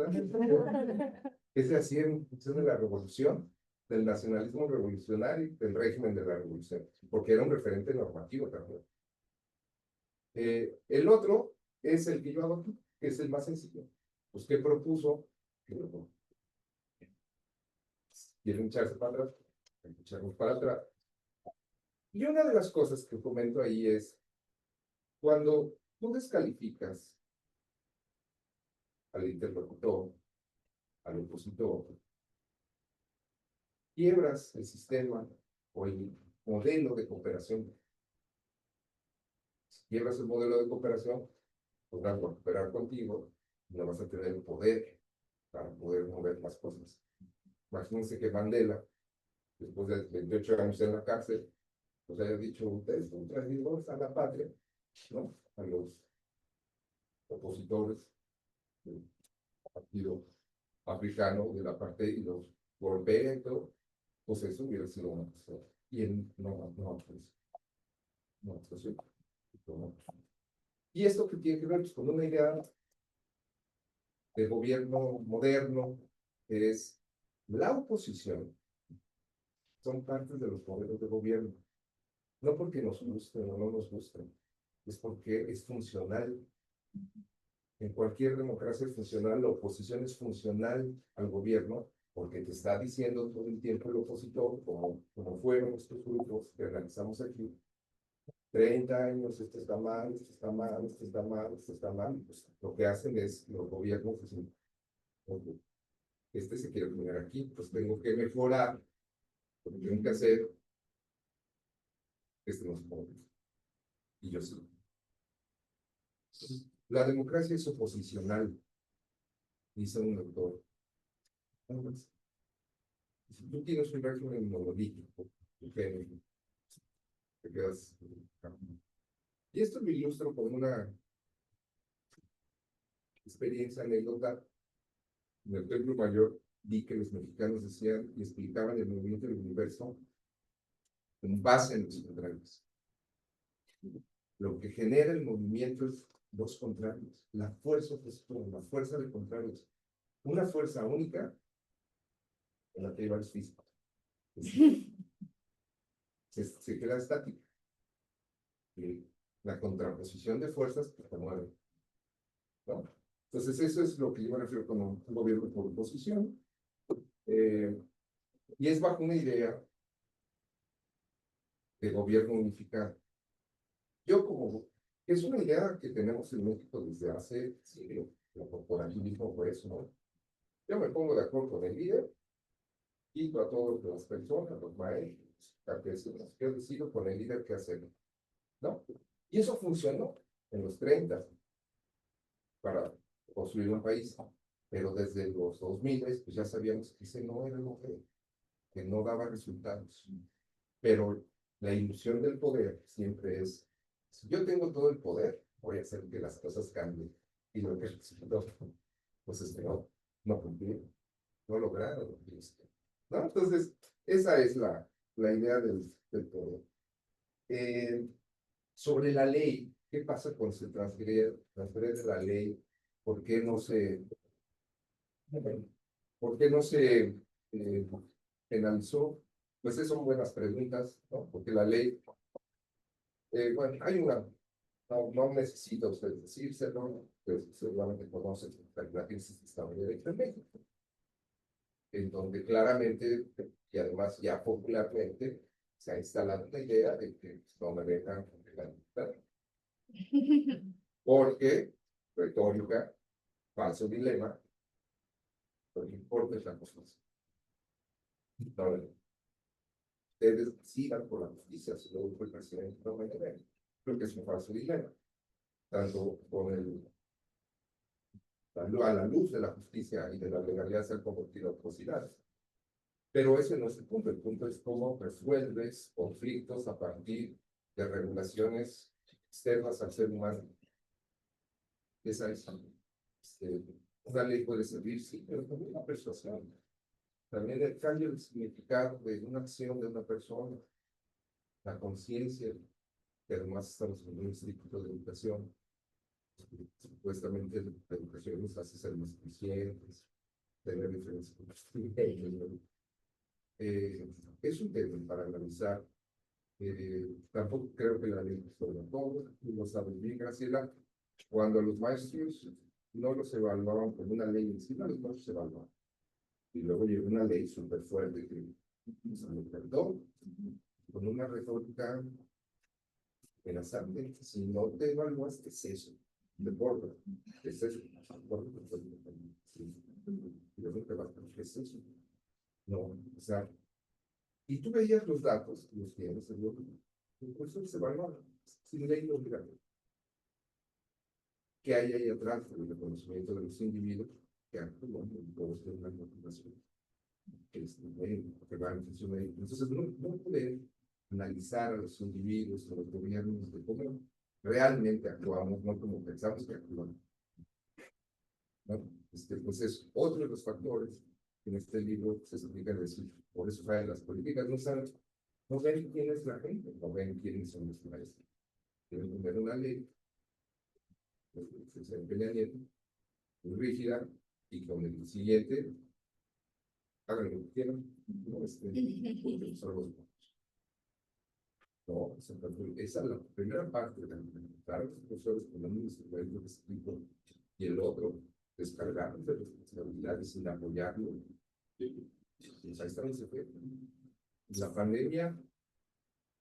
B: ¿Qué se hacía en función de la revolución? Del nacionalismo revolucionario, del régimen de la revolución, porque era un referente normativo también. El otro es el que yo hago aquí, que es el más sencillo. Pues, ¿qué propuso? Quieren echarse para atrás, hay que echarnos para atrás. Y una de las cosas que comento ahí es, cuando tú descalificas al interlocutor, al opositor, quiebras el sistema o el modelo de cooperación. Si quiebras el modelo de cooperación, podrán cooperar contigo y no vas a tener el poder para poder mover las cosas. Imagínense que Mandela, después de 28 años en la cárcel, pues haya dicho, ustedes son traidores a la patria, ¿no? A los opositores del partido africano de la parte y los golpea y todo, pues eso hubiera sido una cosa. Y él pues sí. Y esto que tiene que ver pues, con una idea de gobierno moderno, que es la oposición, son partes de los modelos de gobierno. No porque nos gusten o no nos gusten, es porque es funcional. En cualquier democracia es funcional, la oposición es funcional al gobierno, porque te está diciendo todo el tiempo el opositor, como fueron estos grupos que analizamos aquí, 30 años, esto está mal, esto está mal, esto está mal, esto está mal. Pues, lo que hacen es, los gobiernos dicen, okay, este se quiere poner aquí, pues tengo que mejorar, lo que tengo que hacer, este no se pone. Y yo sí. La democracia es oposicional, dice un autor. Si tú tienes un régimen monolítico, te quedas. Y esto lo ilustro con una experiencia anécdota. En el Templo Mayor vi que los mexicanos decían y explicaban el movimiento del universo con base en los contrarios. Lo que genera el movimiento es los contrarios, la fuerza opositora, la fuerza de contrarios. Una fuerza única en la que hay varios físicos. Se queda estática. Y la contraposición de fuerzas pues, se mueve. ¿No? Entonces, eso es lo que yo me refiero con un gobierno por oposición. Y es bajo una idea de gobierno unificado. Es una idea que tenemos en México desde hace siglos. El corporativismo fue eso, ¿no? Yo me pongo de acuerdo con el líder, quito a todas las personas, los maestros, campesinos, yo decido con el líder qué hacer, ¿no? Y eso funcionó en los 30 para construir un país, pero desde los 2000 pues ya sabíamos que ese no era el modelo, que no daba resultados. Pero la ilusión del poder siempre es, si yo tengo todo el poder, voy a hacer que las cosas cambien. Y lo que resultó, pues no cumplieron, no lograron lo que ¿no? Entonces, esa es la idea del poder. Sobre la ley, ¿qué pasa cuando se transgrede la ley? ¿Por qué no se, por qué no se penalizó? Pues esas son buenas preguntas, ¿no? Porque la ley, bueno, hay una, no necesita usted decírselo, pero seguramente conocen la crisis de Estado de Derecho en México, en donde claramente, y además ya popularmente, se ha instalado la idea de que no me dejan legalizar. Porque, retórica, falso dilema, lo que importa es la constitución. No, ustedes sigan por la justicia, si luego fue presidente, no me creen. Creo que es un falso dilema. Tanto con a la luz de la justicia y de la legalidad se han convertido en atrocidades. Pero ese no es el punto es cómo resuelves conflictos a partir de regulaciones externas al ser humano. Esa es una ley puede servir, sí, pero también la persuasión. También el cambio de significado de una acción de una persona, la conciencia, que además estamos en un instituto de educación. Supuestamente la educación nos hace ser más conscientes, tener diferentes perspectivas. Es un tema para analizar. Tampoco creo que la ley sobre todo, tú lo sabes bien, Graciela, cuando a los maestros no los evaluaban como una ley en sí, no los maestros se evaluaban. Y luego llegó una ley súper fuerte que nos perdón, con una retórica amenazante. Si no te evalúas, ¿qué es eso? Deporte, ¿qué es eso? ¿Qué es eso? No, o sea, y tú veías los datos, los tienes, el profesor se evaluaba sin ley obligatoria. ¿Qué hay ahí atrás del reconocimiento de los individuos que actúan en pos de una motivación? Que va en función de ello. Entonces, no poder analizar a los individuos, a los gobiernos, de cómo realmente actuamos, no como pensamos que actuamos. ¿No? Pues es otro de los factores que en este libro se explica decir, por eso fallan las políticas, no ven quién es la gente, no ven quiénes son los maestros. Tienen que tener una ley, se Peña Nieto, muy rígida, y con el siguiente, hagan lo que quieran, no, son los no, esa es la primera parte de claro, los profesores con el que explico, y el otro, descargarnos de responsabilidades sin apoyarlo. Pues ahí está el secreto. La pandemia,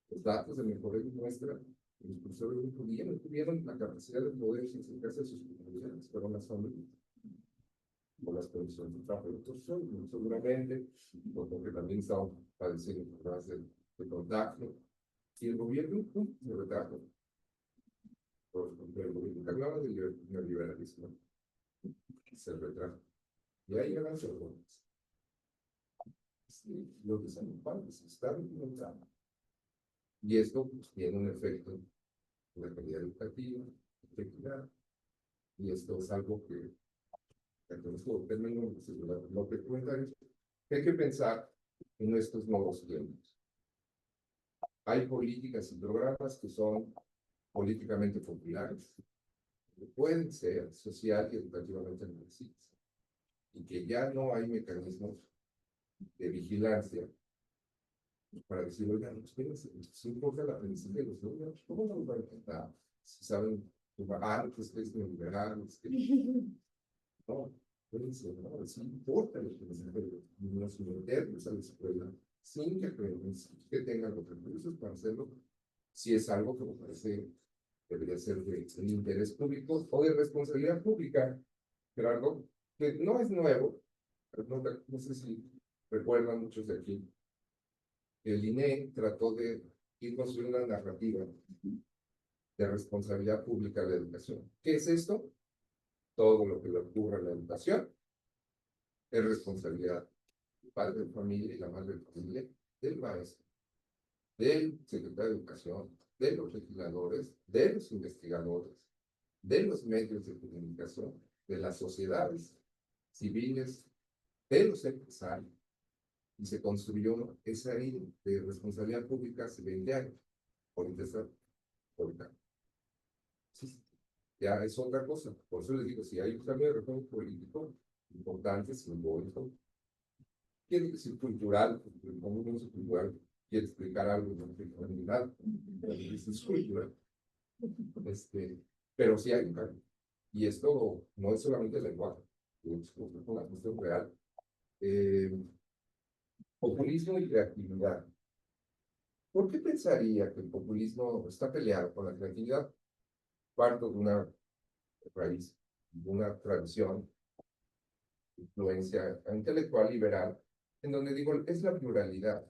B: los datos de mi colegio muestran que los profesores no tuvieron la capacidad de poder sincerarse de sus comunidades, fueron las familias. Por las condiciones de trabajo de los profesores, seguramente, porque también estaban padeciendo problemas de contagio. Y el gobierno se retrajo. El gobierno que hablaba del neoliberalismo se retrajo. Y ahí eran los errores. Los desocupados están implementando. Y esto pues, tiene un efecto en la calidad educativa, equidad. Y esto es algo que, lo que cuenta es que hay que pensar en estos nuevos tiempos. Hay políticas y programas que son políticamente populares, que pueden ser social y educativamente beneficiosas, y que ya no hay mecanismos de vigilancia para decir, oigan, si importa la felicidad de los niños, ¿cómo no nos van a intentar? Si saben, pues que es neoliberal, no, pues, no, si importa la felicidad de los niños, meterlos a la escuela, sin que tengan los recursos para hacerlo, si es algo que me parece debería ser de interés público o de responsabilidad pública, pero algo que no es nuevo, no sé si recuerdan muchos de aquí, el INE trató de ir construyendo una narrativa de responsabilidad pública de la educación. ¿Qué es esto? Todo lo que le ocurre a la educación es responsabilidad del padre de familia y la madre de familia, del maestro, del secretario de Educación, de los legisladores, de los investigadores, de los medios de comunicación, de las sociedades civiles, de los empresarios. Y se construyó esa ley de responsabilidad pública hace 20 años, por empezar, por acá. Sí, ya es otra cosa. Por eso les digo, si hay un cambio de reforma político importante, simbólico, quiere decir cultural, porque el movimiento cultural quiere explicar algo de la comunidad, es cultural. Pero sí hay un cambio. Y esto no es solamente el lenguaje, es una cuestión real. Populismo y creatividad. ¿Por qué pensaría que el populismo está peleado con la creatividad? Parto de una raíz, de una tradición, influencia intelectual liberal, en donde digo, es la pluralidad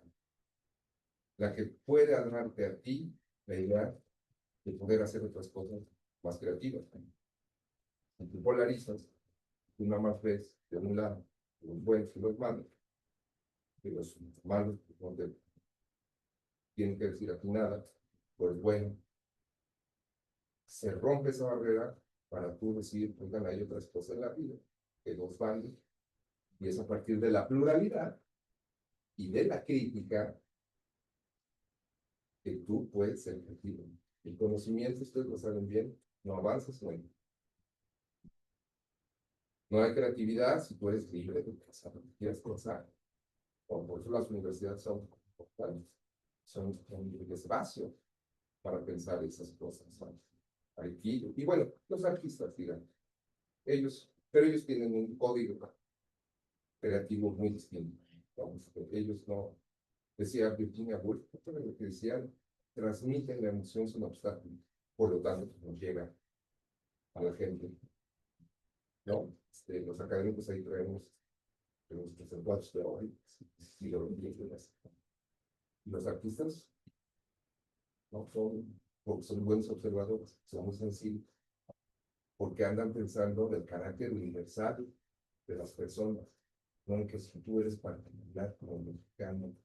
B: la que puede darte a ti la idea de poder hacer otras cosas más creativas. Si tú polarizas, tú nada más ves de un lado los buenos y los malos, y los malos no te tienen que decir a ti nada, pues bueno, se rompe esa barrera para tú decir, oigan, hay otras cosas en la vida, que dos bandos, y es a partir de la pluralidad y de la crítica que tú puedes ser creativo. El conocimiento, ustedes lo saben bien, no avanzas, no hay creatividad si tú eres libre de pensar lo que quieras pensar. Por eso las universidades son importantes, son el espacio para pensar esas cosas. Aquí, y bueno, los artistas, digamos, pero ellos tienen un código creativo muy distinto. Ellos no, decía Virginia Woolf, lo que decían, transmiten la emoción sin obstáculo, por lo tanto, nos llega a la gente, ¿no? Los académicos ahí traemos los presentados de hoy, y los artistas, ¿no? Son buenos observadores, son muy sensibles, porque andan pensando del carácter universal de las personas, no en que si tú eres particular como mexicano,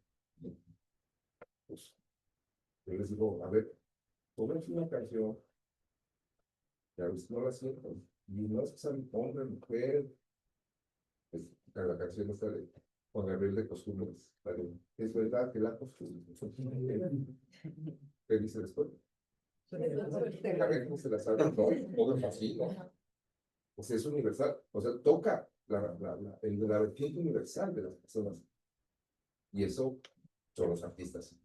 B: pues yo les digo, a ver, pónganse una canción, que a veces no la sienten, y no es que sea hombre, mujer, pues, la canción está de con Gabriel de Costumbres, es verdad que la costumbre, ¿qué dice después? ¿Cómo se la sabe? No, todo es así, ¿no? Pues es universal, o sea, toca la vertiente universal de las personas. Y eso son los artistas,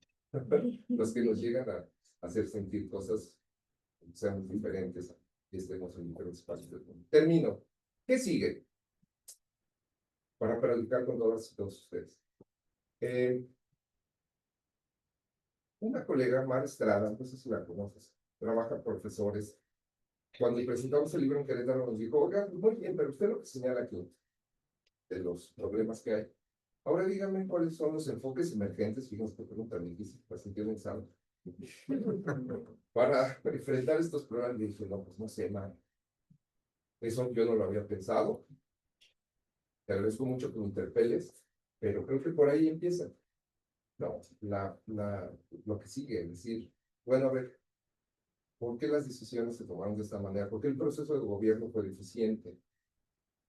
B: los que nos llegan a hacer sentir cosas que sean diferentes y estemos en diferentes espacios del mundo. Termino. ¿Qué sigue? Para predicar con todas y todos ustedes. Una colega, Mar Estrada, no sé si la conoces, trabaja profesores. Cuando presentamos el libro en Querétaro nos dijo, oiga, muy bien, pero usted lo que señala aquí, de los problemas que hay. Ahora díganme cuáles son los enfoques emergentes, fíjense que pregunta difícil, para sentir un examen. Para enfrentar estos problemas, dije, no, pues no sé, man. Eso yo no lo había pensado. Te agradezco mucho que me interpeles, pero creo que por ahí empieza. No, lo que sigue, es decir, bueno, a ver, ¿por qué las decisiones se tomaron de esta manera? ¿Por qué el proceso de gobierno fue deficiente?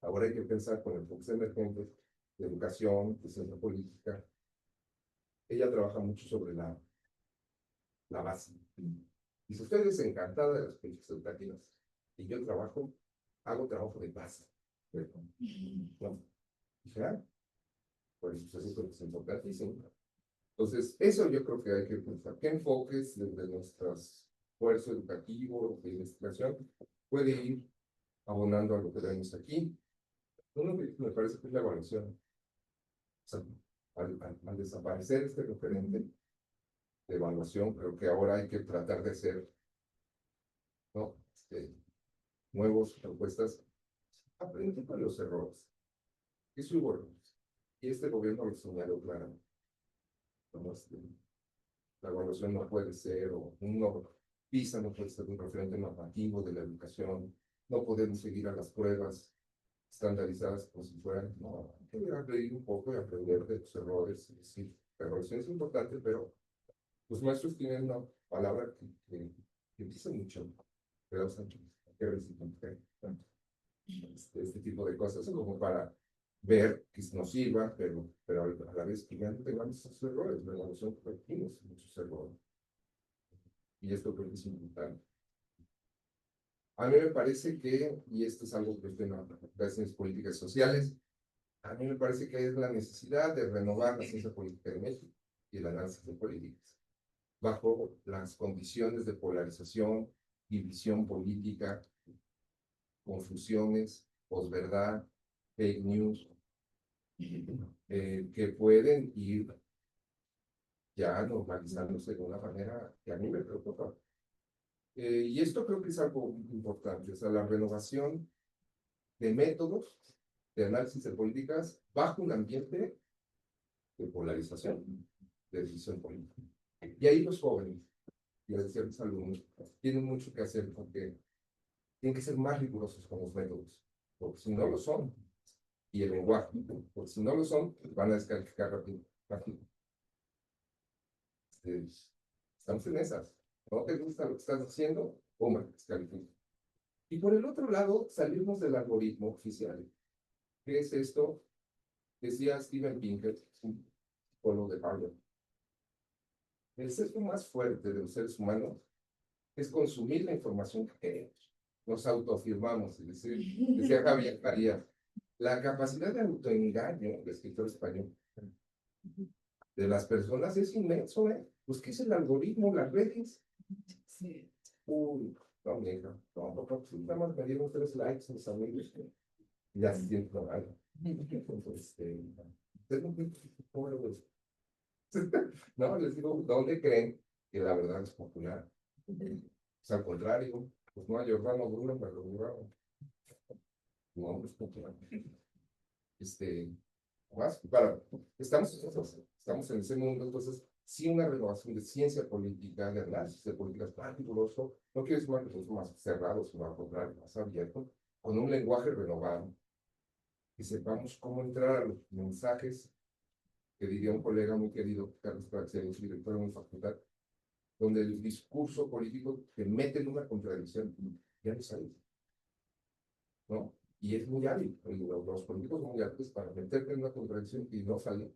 B: Ahora hay que pensar con enfoques emergentes de educación, de ciencia política. Ella trabaja mucho sobre la base. Y si usted es encantada de las políticas educativas, y yo hago trabajo de base. ¿No? Dije, pues eso es importantísimo. Entonces, eso yo creo que hay que pensar. ¿Qué enfoques desde nuestro esfuerzo educativo, de investigación, puede ir abonando a lo que vemos aquí? Uno que me parece que es la evaluación. O sea, al desaparecer este referente de evaluación, creo que ahora hay que tratar de hacer, ¿no? Nuevas propuestas, aprender con los errores. Eso hubo errores. Y este gobierno lo señaló claramente. Como la evaluación no puede ser, o PISA no puede ser un referente normativo de la educación, no podemos seguir a las pruebas estandarizadas como si fueran, no, hay que reír un poco y aprender de los errores. Sí, la evaluación es importante, pero los maestros tienen una palabra que dice mucho, pero hay que reciclar este tipo de cosas como para ver que nos sirva, pero a la vez que ya no tengamos esos errores. La evaluación corregimos muchos errores. Y esto creo que es importante. A mí me parece que, y esto es algo que en las relaciones políticas sociales, a mí me parece que es la necesidad de renovar la ciencia política de México y el análisis de políticas, bajo las condiciones de polarización, división política, confusiones, posverdad, fake news, que pueden ir ya normalizándose de una manera que a mí me preocupa. Y esto creo que es algo importante, o sea, la renovación de métodos de análisis de políticas bajo un ambiente de polarización, de decisión política. Y ahí los jóvenes, y a ciertos alumnos, tienen mucho que hacer porque tienen que ser más rigurosos con los métodos, porque si no lo son, y el lenguaje, porque si no lo son, van a descalificar rápido. Estamos en esas. ¿No te gusta lo que estás haciendo? Pumba, descalifica. Y por el otro lado, salimos del algoritmo oficial. ¿Qué es esto? Decía Steven Pinker, un psicólogo de Harvard. El sesgo más fuerte de los seres humanos es consumir la información que queremos. Nos autoafirmamos, decía Javier Farías. La capacidad de autoengaño, el escritor español, de las personas es inmenso, ¿eh? Pues, ¿qué es el algoritmo? Las redes. Sí. Uy, no, mija, no, nada más me dieron 3 likes mis amigos, y ya se siente normal. Entonces, ¿cómo lo ves? No, les digo, ¿dónde creen que la verdad es popular? Pues al contrario, pues no hay Giordano Bruno, pero no, es popular. Más, estamos en ese mundo, entonces, sí una renovación de ciencia política, de análisis de políticas más riguroso, no quiero decir que somos más cerrados, sino al contrario, más abiertos, con un lenguaje renovado, que sepamos cómo entrar a los mensajes, que diría un colega muy querido, Carlos Praxedo, su director de mi facultad, donde el discurso político te mete en una contradicción, ya no sabes, ¿no? Y es muy hábil, los políticos son muy hábiles para meterte en una contradicción y no salir.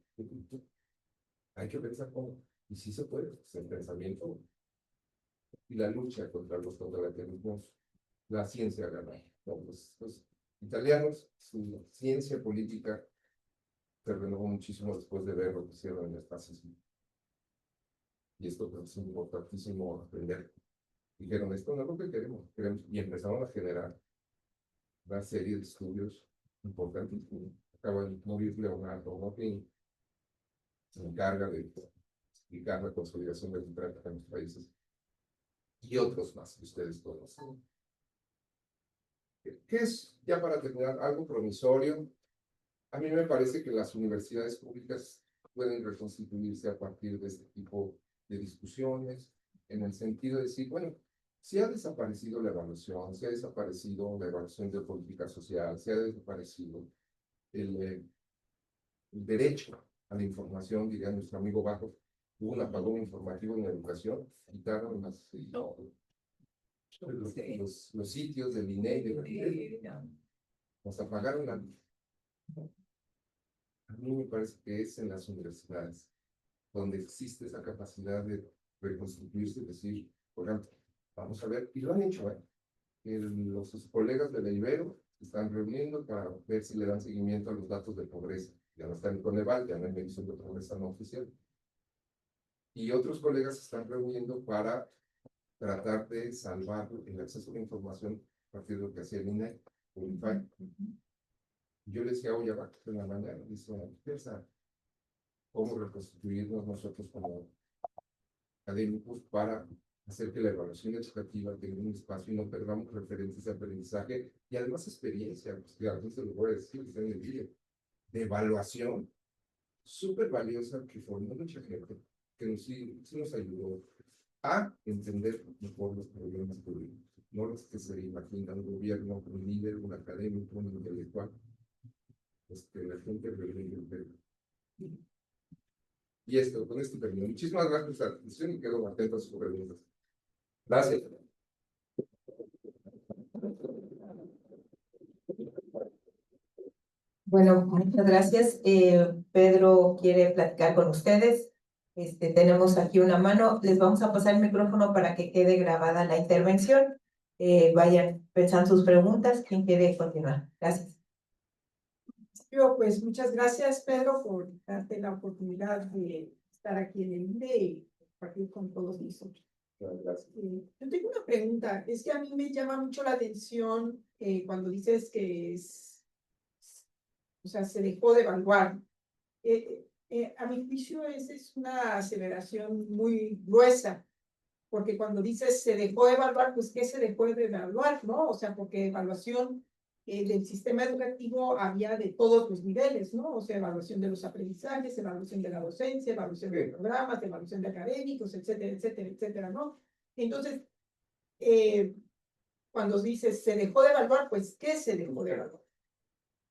B: Hay que pensar cómo, y sí se puede, pues el pensamiento y la lucha contra los totalitarismos, la ciencia gana. ¿No? Los italianos, su ciencia política se renovó muchísimo después de ver lo que hicieron en el fascismo. Y esto pues, es importantísimo aprender. Dijeron, esto no es lo que queremos, y empezaron a generar una serie de estudios importantes. Acaba de morir Leonardo Botín, se encarga de explicar la consolidación democrática en los países, y otros más que ustedes conocen. ¿Qué es, ya para terminar, algo promisorio? A mí me parece que las universidades públicas pueden reconstituirse a partir de este tipo de discusiones, en el sentido de decir, bueno, si ha desaparecido la evaluación, si ha desaparecido la evaluación de política social, si ha desaparecido el derecho a la información, diría nuestro amigo Bajo, hubo un apagón informativo en la educación, quitaron los sitios del INEI, nos apagaron la luz. A mí me parece que es en las universidades donde existe esa capacidad de reconstituirse, decir, por ejemplo, vamos a ver, y lo han hecho, sus colegas de la Ibero se están reuniendo para ver si le dan seguimiento a los datos de pobreza. Ya no están en Coneval, ya no hay medición de pobreza no oficial. Y otros colegas se están reuniendo para tratar de salvar el acceso a la información a partir de lo que hacía el INEC, o el INFAI. Yo le decía, oye, va, en la mañana, dice, piensa cómo reconstituirnos nosotros como académicos para hacer que la evaluación educativa tenga un espacio y no perdamos referencias de aprendizaje y además experiencia, pues, que a veces se lo voy a decir, está en el video. de evaluación súper valiosa que formó mucha gente, que sí nos ayudó a entender mejor los problemas públicos, no los que se imagina un gobierno, un líder, un académico, un intelectual, la gente realmente. Y esto, con esto termino. Muchísimas gracias por la atención y quedo atento a sus preguntas. Gracias.
A: Bueno, muchas gracias. Pedro quiere platicar con ustedes. Tenemos aquí una mano. Les vamos a pasar el micrófono para que quede grabada la intervención. Vayan pensando sus preguntas. ¿Quién quiere continuar? Gracias.
E: Pues muchas gracias, Pedro, por darte la oportunidad de estar aquí en el INDE y compartir con todos nosotros.
B: Gracias.
E: Yo tengo una pregunta. Es que a mí me llama mucho la atención cuando dices que o sea, se dejó de evaluar. A mi juicio, esa es una aceleración muy gruesa, porque cuando dices se dejó de evaluar, pues ¿qué se dejó de evaluar, no? O sea, porque evaluación del sistema educativo había de todos los niveles, ¿no? O sea, evaluación de los aprendizajes, evaluación de la docencia, evaluación de programas, evaluación de académicos, etcétera, etcétera, etcétera, ¿no? Entonces, cuando dices se dejó de evaluar, pues ¿qué se dejó de evaluar?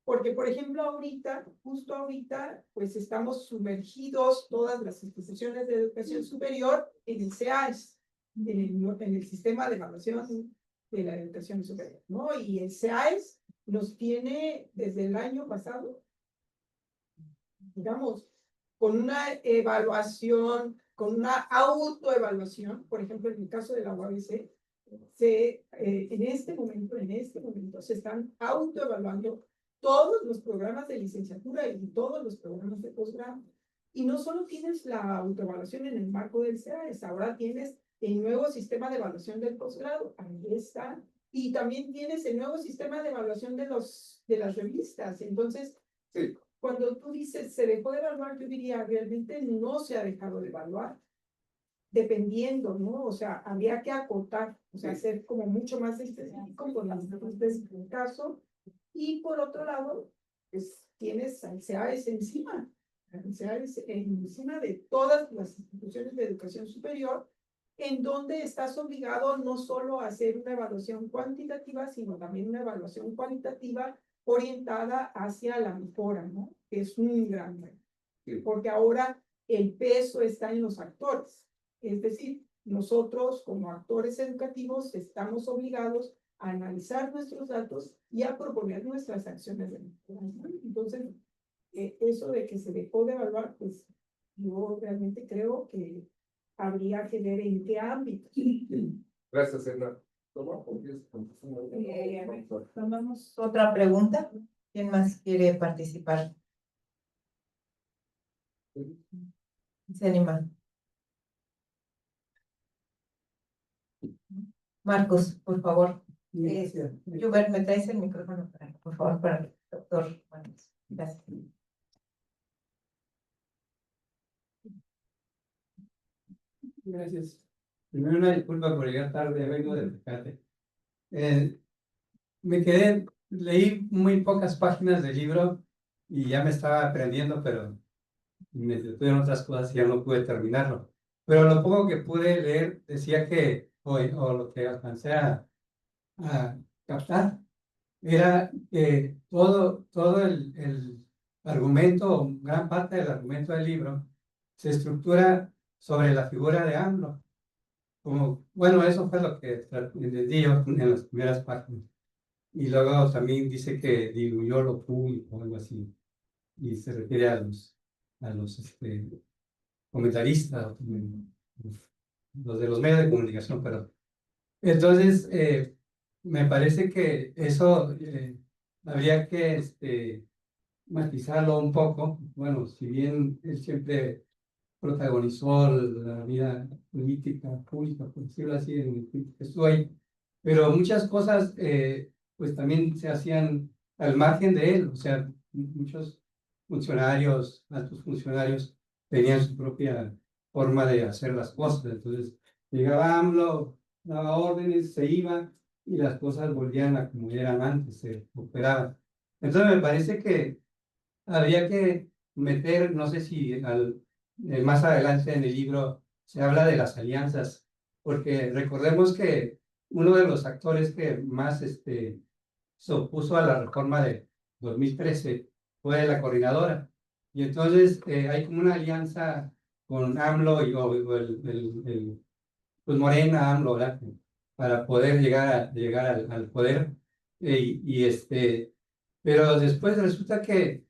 E: Porque, por ejemplo, ahorita, justo ahorita, pues estamos sumergidos todas las instituciones de educación superior en el CEAES, en el sistema de evaluación de la educación superior, ¿no? Y el CEAES nos tiene desde el año pasado, digamos, con una evaluación, con una autoevaluación, por ejemplo, en el caso de la UABC, en este momento se están autoevaluando todos los programas de licenciatura y todos los programas de posgrado. Y no solo tienes la autoevaluación en el marco del CEAES, ahora tienes el nuevo sistema de evaluación del posgrado, ahí está. Y también tienes el nuevo sistema de evaluación de las revistas. Entonces,
B: sí.
E: Cuando tú dices se dejó de evaluar, yo diría realmente no se ha dejado de evaluar. Dependiendo, ¿no? O sea, habría que acotar, o sea, ser como mucho más específico con las circunstancias del caso. Y por otro lado, pues tienes al CEAES encima, al CEAES encima de todas las instituciones de educación superior, en donde estás obligado no solo a hacer una evaluación cuantitativa, sino también una evaluación cualitativa orientada hacia la mejora, ¿no? Que es un gran reto. Sí. Porque ahora el peso está en los actores. Es decir, nosotros como actores educativos estamos obligados a analizar nuestros datos y a proponer nuestras acciones de mejora. Entonces, eso de que se dejó de evaluar, pues yo realmente creo que habría que ver en qué ámbito.
B: Gracias, Edna.
A: Tomamos otra pregunta. ¿Quién más quiere participar? Se anima. Marcos, por favor. Hubert, ¿me traes el micrófono, por favor, para el doctor Marcos? Gracias.
F: Gracias. Primero una disculpa por llegar tarde, vengo del Tecate. Leí muy pocas páginas del libro y ya me estaba aprendiendo, pero me detuve en otras cosas y ya no pude terminarlo. Pero lo poco que pude leer decía que, o lo que alcancé a captar, era que todo el argumento, gran parte del argumento del libro, se estructura sobre la figura de AMLO. Bueno, eso fue lo que entendí yo en las primeras páginas. Y luego también dice que diluyó lo público o algo así. Y se refiere a los comentaristas, los de los medios de comunicación, pero entonces me parece que eso habría que matizarlo un poco. Bueno, si bien él siempre protagonizó la vida política pública, por decirlo así, en el que estuvo ahí, pero muchas cosas pues también se hacían al margen de él, o sea, muchos funcionarios, altos funcionarios, tenían su propia forma de hacer las cosas. Entonces llegaba AMLO, daba órdenes, se iba y las cosas volvían a como eran antes, se operaban. Entonces me parece que habría que meter, no sé si más adelante en el libro se habla de las alianzas, porque recordemos que uno de los actores que más se opuso a la reforma de 2013 fue la coordinadora. Y entonces hay como una alianza con AMLO o pues Morena, AMLO, ¿verdad? Para poder llegar al poder. Pero después resulta que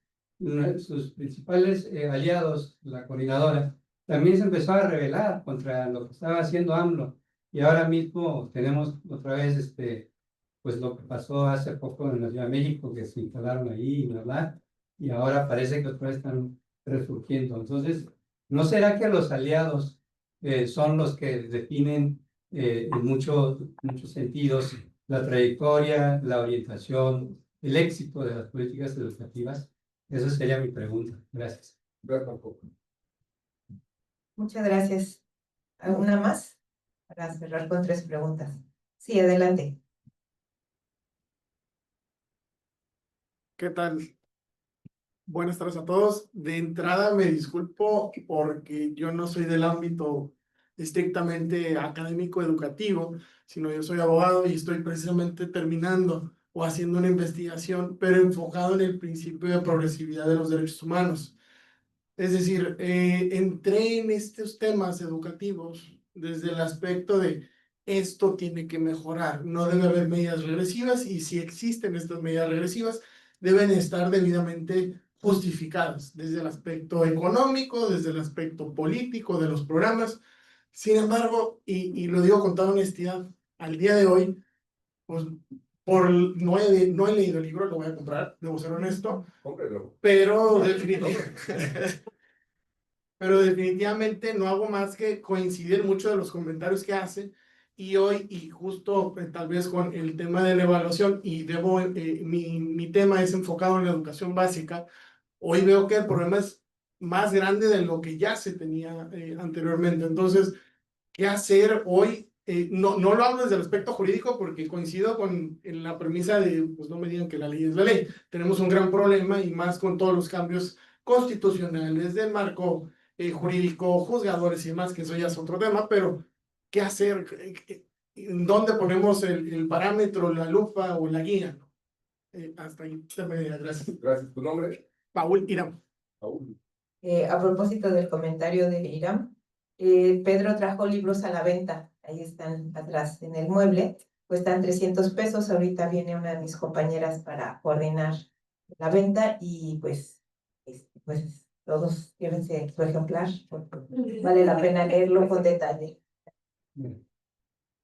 F: sus principales aliados, la coordinadora, también se empezó a rebelar contra lo que estaba haciendo AMLO. Y ahora mismo tenemos otra vez pues lo que pasó hace poco en la Ciudad de México, que se instalaron ahí, bla, bla, y ahora parece que otra vez están resurgiendo. Entonces, ¿no será que los aliados son los que definen en muchos sentidos la trayectoria, la orientación, el éxito de las políticas educativas? Esa sería mi pregunta. Gracias.
A: Muchas gracias. ¿Alguna más? Para cerrar con 3 preguntas. Sí, adelante.
G: ¿Qué tal? Buenas tardes a todos. De entrada me disculpo porque yo no soy del ámbito estrictamente académico educativo, sino yo soy abogado y estoy precisamente terminando o haciendo una investigación, pero enfocado en el principio de progresividad de los derechos humanos. Es decir, entré en estos temas educativos desde el aspecto de esto tiene que mejorar, no debe haber medidas regresivas y si existen estas medidas regresivas, deben estar debidamente justificadas desde el aspecto económico, desde el aspecto político de los programas. Sin embargo, y lo digo con toda honestidad, al día de hoy, pues no he leído el libro, lo voy a comprar, debo ser honesto,
B: Cómprelo.
G: pero definitivamente no hago más que coincidir mucho de los comentarios que hace y hoy, y justo tal vez con el tema de la evaluación, y mi tema es enfocado en la educación básica, hoy veo que el problema es más grande de lo que ya se tenía anteriormente. Entonces, ¿qué hacer hoy? No lo hablo desde el aspecto jurídico porque coincido en la premisa de, pues no me digan que la ley es la ley. Tenemos un gran problema y más con todos los cambios constitucionales del marco jurídico, juzgadores y demás, que eso ya es otro tema, pero ¿qué hacer? ¿En dónde ponemos el parámetro, la lupa o la guía? Hasta ahí. Gracias.
B: Gracias. ¿Tu nombre?
G: Paul Irán.
B: Paul.
A: A propósito del comentario de Irán, Pedro trajo libros a la venta, ahí están atrás en el mueble, cuestan 300 pesos, ahorita viene una de mis compañeras para coordinar la venta y pues todos llévense su ejemplar, porque vale la pena leerlo con detalle.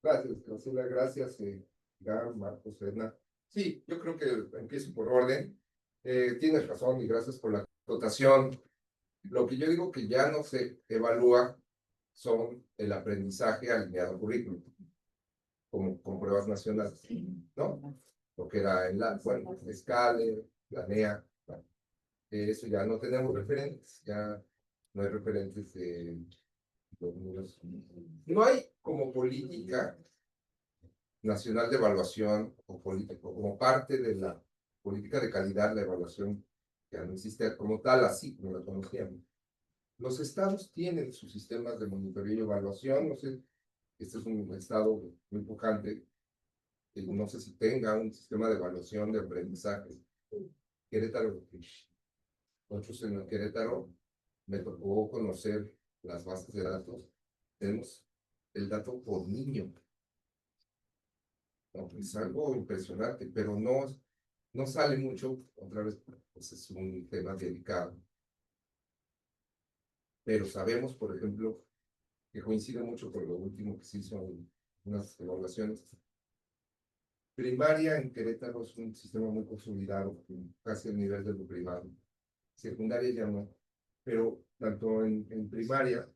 B: Gracias, Graciela. Gracias, Gar, Marcos, Edna. Sí, yo creo que empiezo por orden. Tienes razón y gracias por la acotación. Lo que yo digo que ya no se evalúa son el aprendizaje alineado al currículum, como con pruebas nacionales, ¿no? Lo que era en bueno, Scale, la NEA, bueno, eso ya no tenemos referentes, ya no hay referentes de los niños. No hay como política nacional de evaluación o político, como parte de la política de calidad, la evaluación ya no existe como tal, así como la conocíamos. Los estados tienen sus sistemas de monitoreo y evaluación, no sé, este es un estado muy pujante, no sé si tenga un sistema de evaluación de aprendizaje. Querétaro, nosotros en Querétaro me tocó conocer las bases de datos, tenemos el dato por niño. No, es algo impresionante, pero no sale mucho, otra vez, pues es un tema delicado. Pero sabemos, por ejemplo, que coincide mucho con lo último que se hizo en unas evaluaciones. Primaria en Querétaro es un sistema muy consolidado, casi al nivel de lo privado. Secundaria ya no, pero tanto en primaria,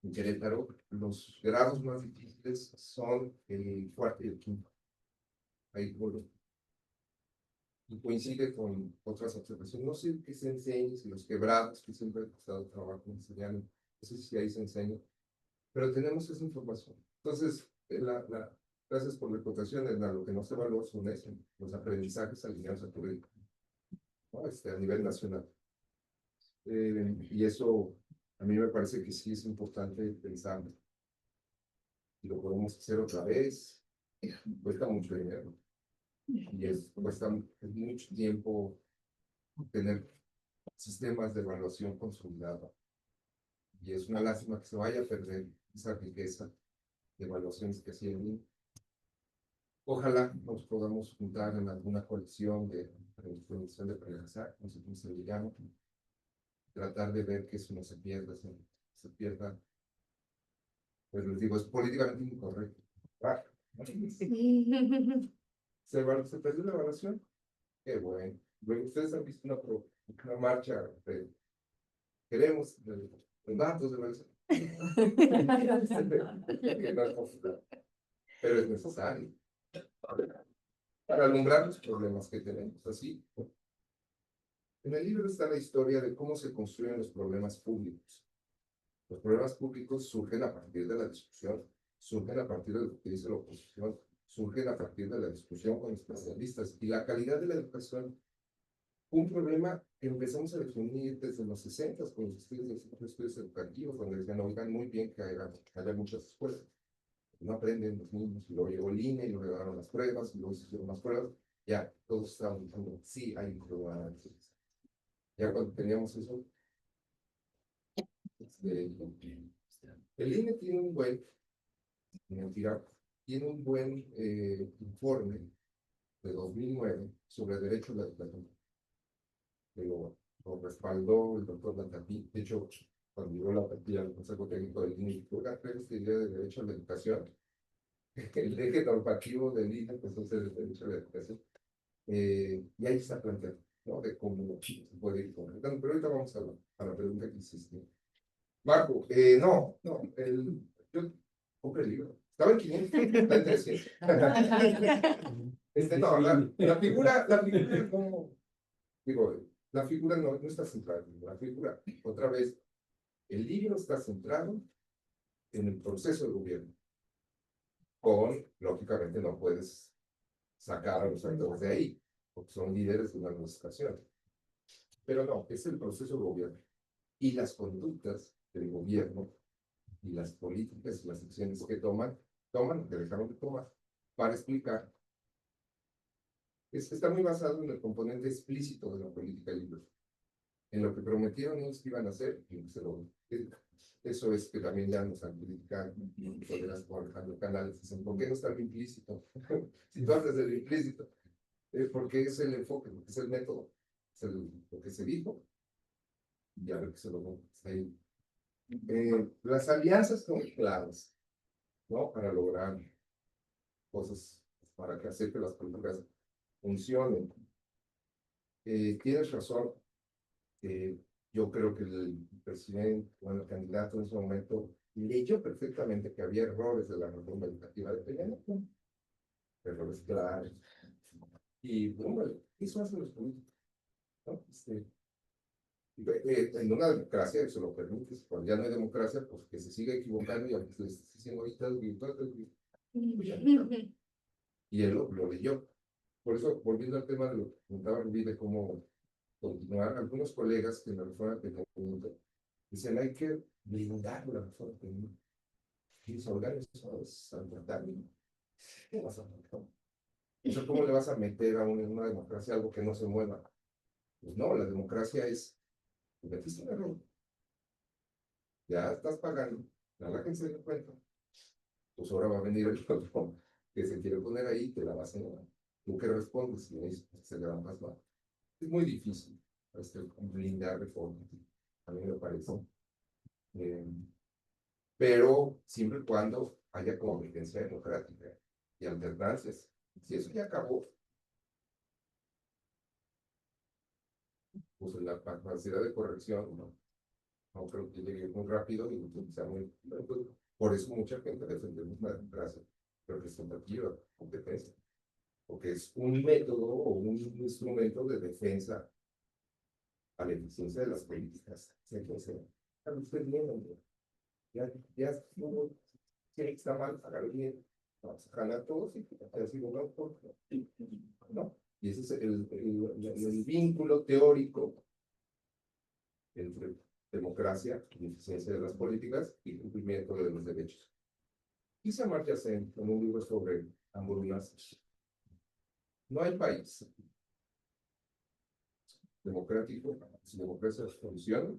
B: en Querétaro, los grados más difíciles son el cuarto y el quinto. Ahí por y coincide con otras observaciones. No sé qué se enseña, si los quebrados, que siempre he estado trabajando enseñando, no sé si ahí se enseña, pero tenemos esa información. Entonces, gracias por la acotación, lo que no se evalúa son eso, los aprendizajes alineados al currículum, ¿no? A nivel nacional. Y eso a mí me parece que sí es importante pensar. Y lo podemos hacer otra vez. Cuesta mucho dinero. Y cuesta mucho tiempo tener sistemas de evaluación consolidados. Y es una lástima que se vaya a perder esa riqueza de evaluaciones que hacían. Ojalá nos podamos juntar en alguna colección de prevención de aprendizaje, no sé cómo se le llama, tratar de ver que eso no se pierda, se pierda. Pues les digo, es políticamente incorrecto. Ah, ¿se perdió la evaluación? Qué bueno. Luego ustedes han visto una marcha de queremos los datos de evaluación. Pero es necesario para alumbrar los problemas que tenemos. Así, en el libro está la historia de cómo se construyen los problemas públicos. Los problemas públicos surgen a partir de la discusión, surgen a partir de lo que dice la oposición, surgen a partir de la discusión con especialistas. Y la calidad de la educación, un problema que empezamos a definir desde los 60 con los estudios educativos, donde decían, oigan, muy bien que haya muchas escuelas. No aprenden los niños, y luego llegó el INE, y luego llegaron las pruebas, y luego se hicieron las pruebas, ya, todos estaban diciendo, sí, hay un problema. Ya cuando teníamos eso, el INE tiene un buen, mentira, tiene un buen informe de 2009 sobre derecho a la educación, que lo respaldó el doctor Latapí. De hecho, cuando llegó la partida del Consejo Técnico del INE, esta idea de derecho a la educación, el eje normativo del INE, pues es el derecho a la educación, y ahí está planteado, ¿no? De cómo se puede ir concretando. Pero ahorita vamos a la pregunta que hiciste. Marco, yo compré el libro. Estaba en 500, está en 300. No, la figura como, digo, la figura no está centrada. La figura, otra vez, el libro está centrado en el proceso de gobierno. Lógicamente, no puedes sacar a los actores de ahí, porque son líderes de una administración. Pero no, es el proceso de gobierno. Y las conductas del gobierno y las políticas y las acciones que toman o que dejaron de tomar para explicar. Está muy basado en el componente explícito de la política libre, en lo que prometieron ellos que iban a hacer y se lo. Eso es que también ya nos han criticado, colegas como Alejandro Canales, dicen, ¿por qué no está lo implícito? Si tú hablas de lo implícito, porque es el enfoque, porque es el método, es lo que se dijo, y ya lo que se logró. Las alianzas son claves, ¿no? Para lograr cosas, para que hacer que las políticas funcionen. Tienes razón. Yo creo que el presidente, bueno, el candidato en ese momento, leyó perfectamente que había errores de la reforma educativa de Peña Nieto. Errores claros. Y, bueno, eso hacen los políticos, ¿no? En una democracia eso lo permite. Cuando ya no hay democracia, pues que se siga equivocando y aunque se esté diciendo ahorita es virtual, y él lo leyó. Por eso, volviendo al tema de lo que preguntaba Rubí, de cómo continuar, algunos colegas que en la reforma pendiente dicen hay que blindar la reforma pendiente. Y los organismos al ¿qué vas a hacer? Eso, ¿cómo le vas a meter a en una democracia algo que no se mueva? Pues no, la democracia es, metiste un error, ya estás pagando, ya la gente se dio cuenta, pues ahora va a venir el otro que se quiere poner ahí, te la vas a negar. ¿Tú qué respondes? Si se le van más mal. Es muy difícil blindar reformas, a mí me parece. Pero siempre y cuando haya convivencia democrática y alternancias. Si eso ya acabó, pues la capacidad de corrección no creo que llegue muy rápido y sea muy. Por eso mucha gente defendemos la democracia representativa, competencia, porque es un método o un instrumento de defensa a la eficiencia de las políticas. Usted bien, ya estuvo, si está mal, hágalo bien. Vamos a ganar todos y así no. Y ese es el vínculo teórico entre democracia, eficiencia de las políticas y cumplimiento de los derechos. Dice Amartya Sen en un libro sobre hambrunas, no hay país democrático, si democracia funciona,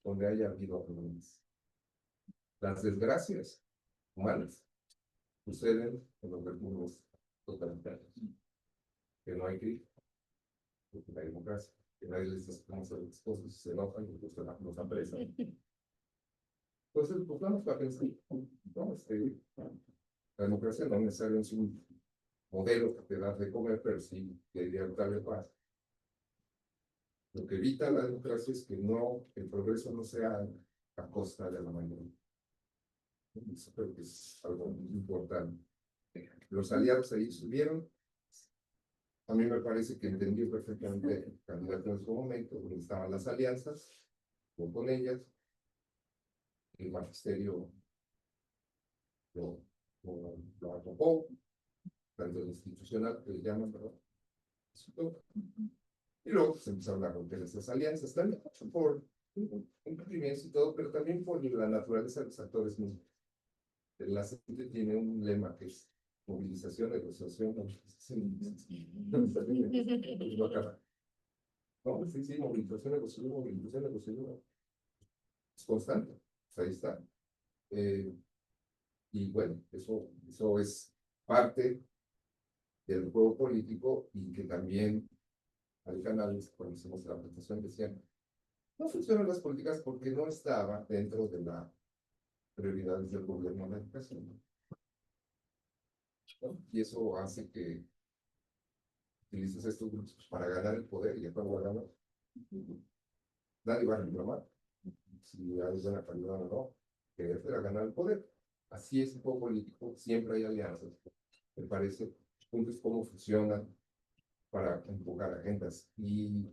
B: donde haya habido hambrunas. Las desgracias humanas suceden en los regímenes totalitarios, que no hay crítica, porque no hay democracia, que nadie les dice cómo hacer las cosas, se enojan y pues los apresan. Entonces, pues vamos a pensar, no, la democracia no necesariamente es un modelo que te da de comer, pero sí debería darle paz. Lo que evita la democracia es que no, el progreso no sea a costa de la mayoría. Eso creo que es algo muy importante. Los aliados ahí subieron. A mí me parece que entendió perfectamente el candidato en su momento, donde estaban las alianzas, con ellas, el magisterio lo atopó, tanto el institucional, que le llaman, ¿verdad? Y luego se empezaron a romper esas alianzas, también por cumplimientos y todo, pero también por la naturaleza de los actores mismos. La gente tiene un lema que es movilización, negociación, movilización. No, sí, sí, movilización, negociación, movilización, negociación. Es constante, pues ahí está. Y bueno, eso es parte del juego político y que también hay canales, cuando hicimos la presentación, decían, no funcionan las políticas porque no estaba dentro de las prioridades del gobierno de la educación. ¿No? Y eso hace que utilices estos grupos para ganar el poder y después lo ganas. Nadie va a reclamar si hay buena calidad o no, que es para ganar el poder. Así es un poco político, siempre hay alianzas. Me parece, puntos cómo funcionan para empujar agendas. Y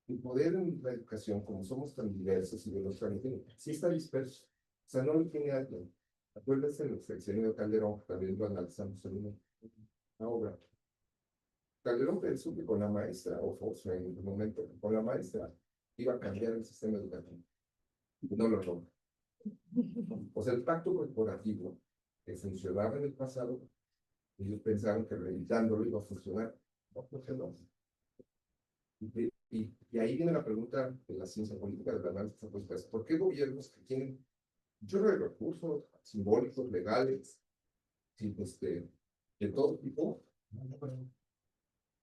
B: el poder en la educación, como somos tan diversos y de los también, sí está disperso. O sea, no lo tiene alguien. Acuérdense en el sexenio de Calderón, también lo analizamos en una obra. Calderón pensó que con la maestra, o Fox en el momento, con la maestra, iba a cambiar el sistema educativo. Y no lo logra. O sea, el pacto corporativo que funcionaba en el pasado, ellos pensaron que reeditándolo iba a funcionar. No funcionó. Y ahí viene la pregunta de la ciencia política, de la análisis política. ¿Por qué gobiernos que tienen muchos recursos simbólicos, legales, de todo tipo?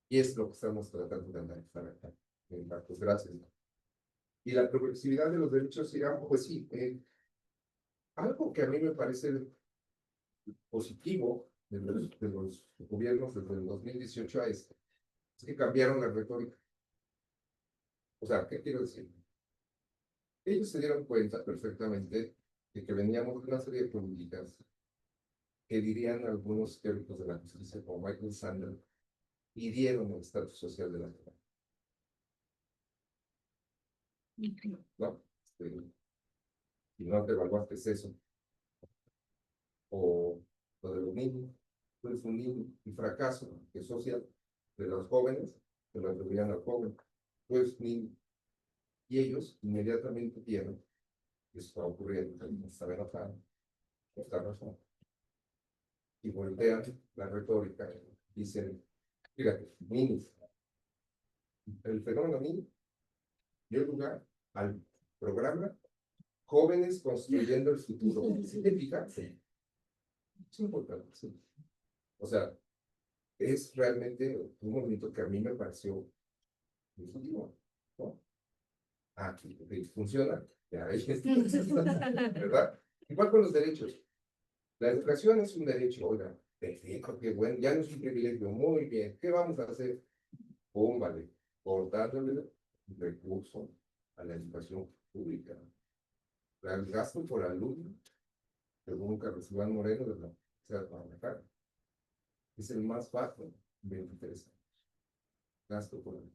B: Y es lo que estamos tratando de analizar acá. Pues gracias. Y la progresividad de los derechos, digamos, pues sí, algo que a mí me parece positivo de los gobiernos desde el 2018 a este, es que cambiaron la retórica. O sea, ¿qué quiero decir? Ellos se dieron cuenta perfectamente de que veníamos de una serie de políticas que dirían algunos teóricos de la justicia, como Michael Sandel, hirieron el estatus social de la gente. ¿No? Y no te evaluaste eso. O lo de los niños, tú eres un niño, y fracaso que social de los jóvenes, que lo atribuían al joven, tú eres un niño. Y ellos inmediatamente vieron que está ocurriendo, que está enojado, está razón. Y voltean la retórica, dicen, fíjate, niños, el fenómeno niño dio lugar al programa Jóvenes Construyendo el Futuro. ¿Sí te fijas? Sí. Es importante, sí. O sea, es realmente un movimiento que a mí me pareció positivo, ¿no? Ah, que funciona, ya es, ¿verdad? Igual con los derechos. La educación es un derecho, oiga, perfecto, qué bueno, ya no es un privilegio, muy bien, ¿qué vamos a hacer? Póngale, cortándole recurso a la educación pública. El gasto por alumno, según Carlos Iván Moreno, de la Universidad de Guadalajara, es el más bajo en 23 años. Gasto por alumno.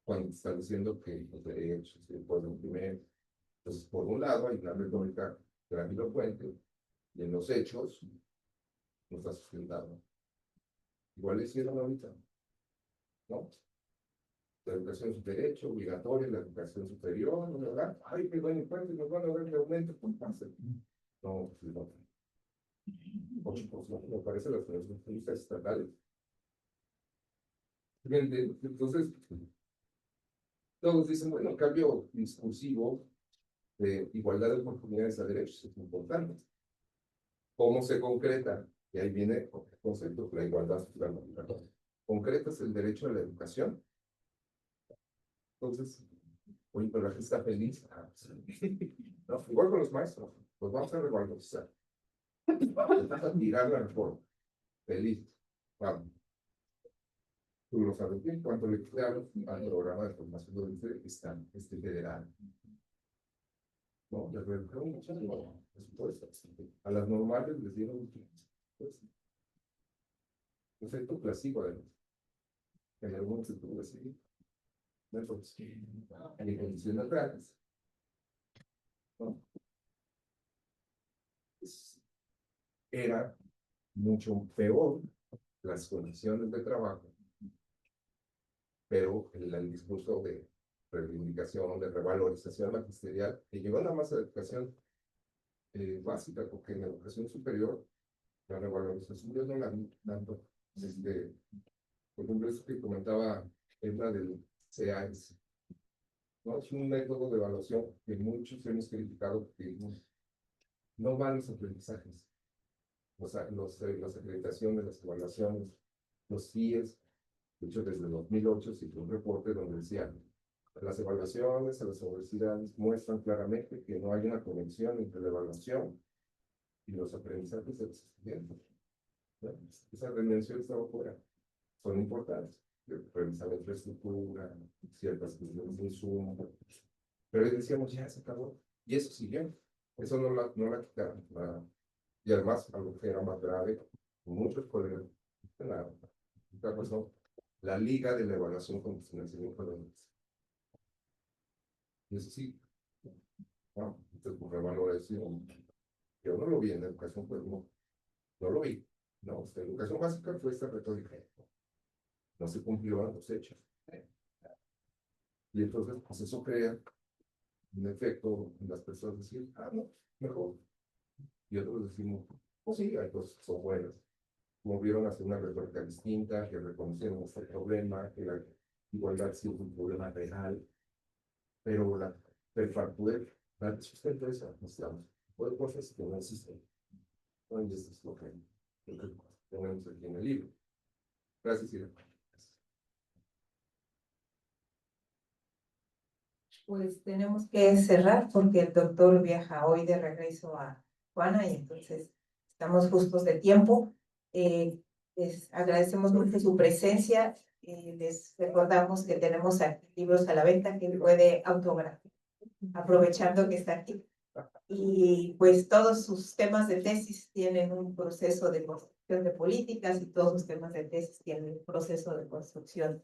B: Cuando está diciendo que los derechos se pueden primero. Entonces, por un lado, hay una retórica grandilocuente, y en los hechos no está sustentado. Igual le hicieron ahorita, ¿no? La educación es un derecho obligatorio, la educación superior, ¿verdad? Ay, que doy cuenta, nos van a dar de aumento, pues pasa. No, pues no. 8%, me parece las universidades estatales. Bien, entonces, todos dicen, bueno, el cambio discursivo de igualdad de oportunidades a derechos es importante. ¿Cómo se concreta? Y ahí viene el concepto de la igualdad social. ¿Concretas el derecho a la educación? Entonces, oye, pero la gente está feliz. No, igual con los maestros, los vamos a revalorizar. Vamos a tirar la reforma. Feliz. Vamos. Tú lo sabes bien, cuánto le quedaron al programa de formación docente que está federal. No, les redujeron mucho presupuesto. A las normales les dieron mucho presupuesto. Efecto placebo, además. En algunos sectores así. En condiciones reales. ¿No? Pues, era mucho peor las condiciones de trabajo, pero el discurso de reivindicación, de revalorización magisterial, que llevó nada más a la educación básica, porque en la educación superior, la revalorización yo no la vi tanto. Por ejemplo, eso que comentaba Edna del CAES, ¿no? Es un método de evaluación que muchos hemos criticado porque no van los aprendizajes, las acreditaciones, las evaluaciones, los CIES. De hecho, desde 2008 se hizo un reporte donde decía las evaluaciones a las universidades muestran claramente que no hay una conexión entre la evaluación y los aprendizajes de los estudiantes. ¿No? Esa dimensión estaba fuera. Son importantes. Revisar la infraestructura, ciertas cuestiones de insumo. Pero ahí decíamos, ya se acabó. Y eso siguió. Eso no la quitaron. Y además, algo que era más grave, muchos colegas, la razón, la Liga de la Evaluación con Financiamiento de la Universidad. Y eso sí, bueno, entonces por revalorización, yo no lo vi en la educación, pues no lo vi. No, la educación básica fue esta retórica. No se cumplió los hechos. Y entonces, pues eso crea un efecto en las personas decir, no, mejor. Y otros decimos, pues sí, hay cosas que son buenas. Movieron hacia una retórica distinta, que reconocieron este problema, que la igualdad sí es un problema real, pero para poder dar sustento a eso, necesitamos cosas que no existen. ¿No? Y esto es lo que tenemos aquí en el libro. Gracias, Ira.
A: Pues tenemos que cerrar porque el doctor viaja hoy de regreso a Tijuana y entonces estamos justos de tiempo. Les agradecemos mucho su presencia. Les recordamos que tenemos aquí libros a la venta que puede autografiar, aprovechando que está aquí. Y pues todos sus temas de tesis tienen un proceso de construcción de políticas y todos sus temas de tesis tienen un proceso de construcción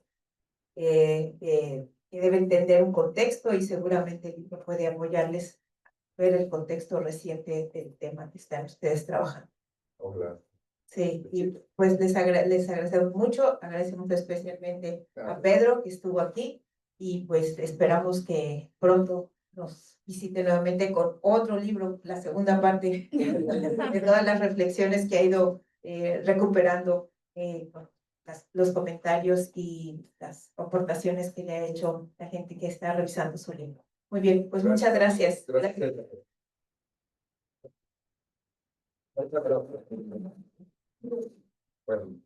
A: que debe entender un contexto y seguramente el libro puede apoyarles a ver el contexto reciente del tema que están ustedes trabajando.
B: Hola.
A: Sí, y pues les agradecemos mucho, agradecemos especialmente a Pedro que estuvo aquí y pues esperamos que pronto nos visite nuevamente con otro libro, la segunda parte de todas las reflexiones que ha ido recuperando los comentarios y las aportaciones que le ha hecho la gente que está revisando su libro. Muy bien, pues muchas gracias.
B: Gracias. Bueno.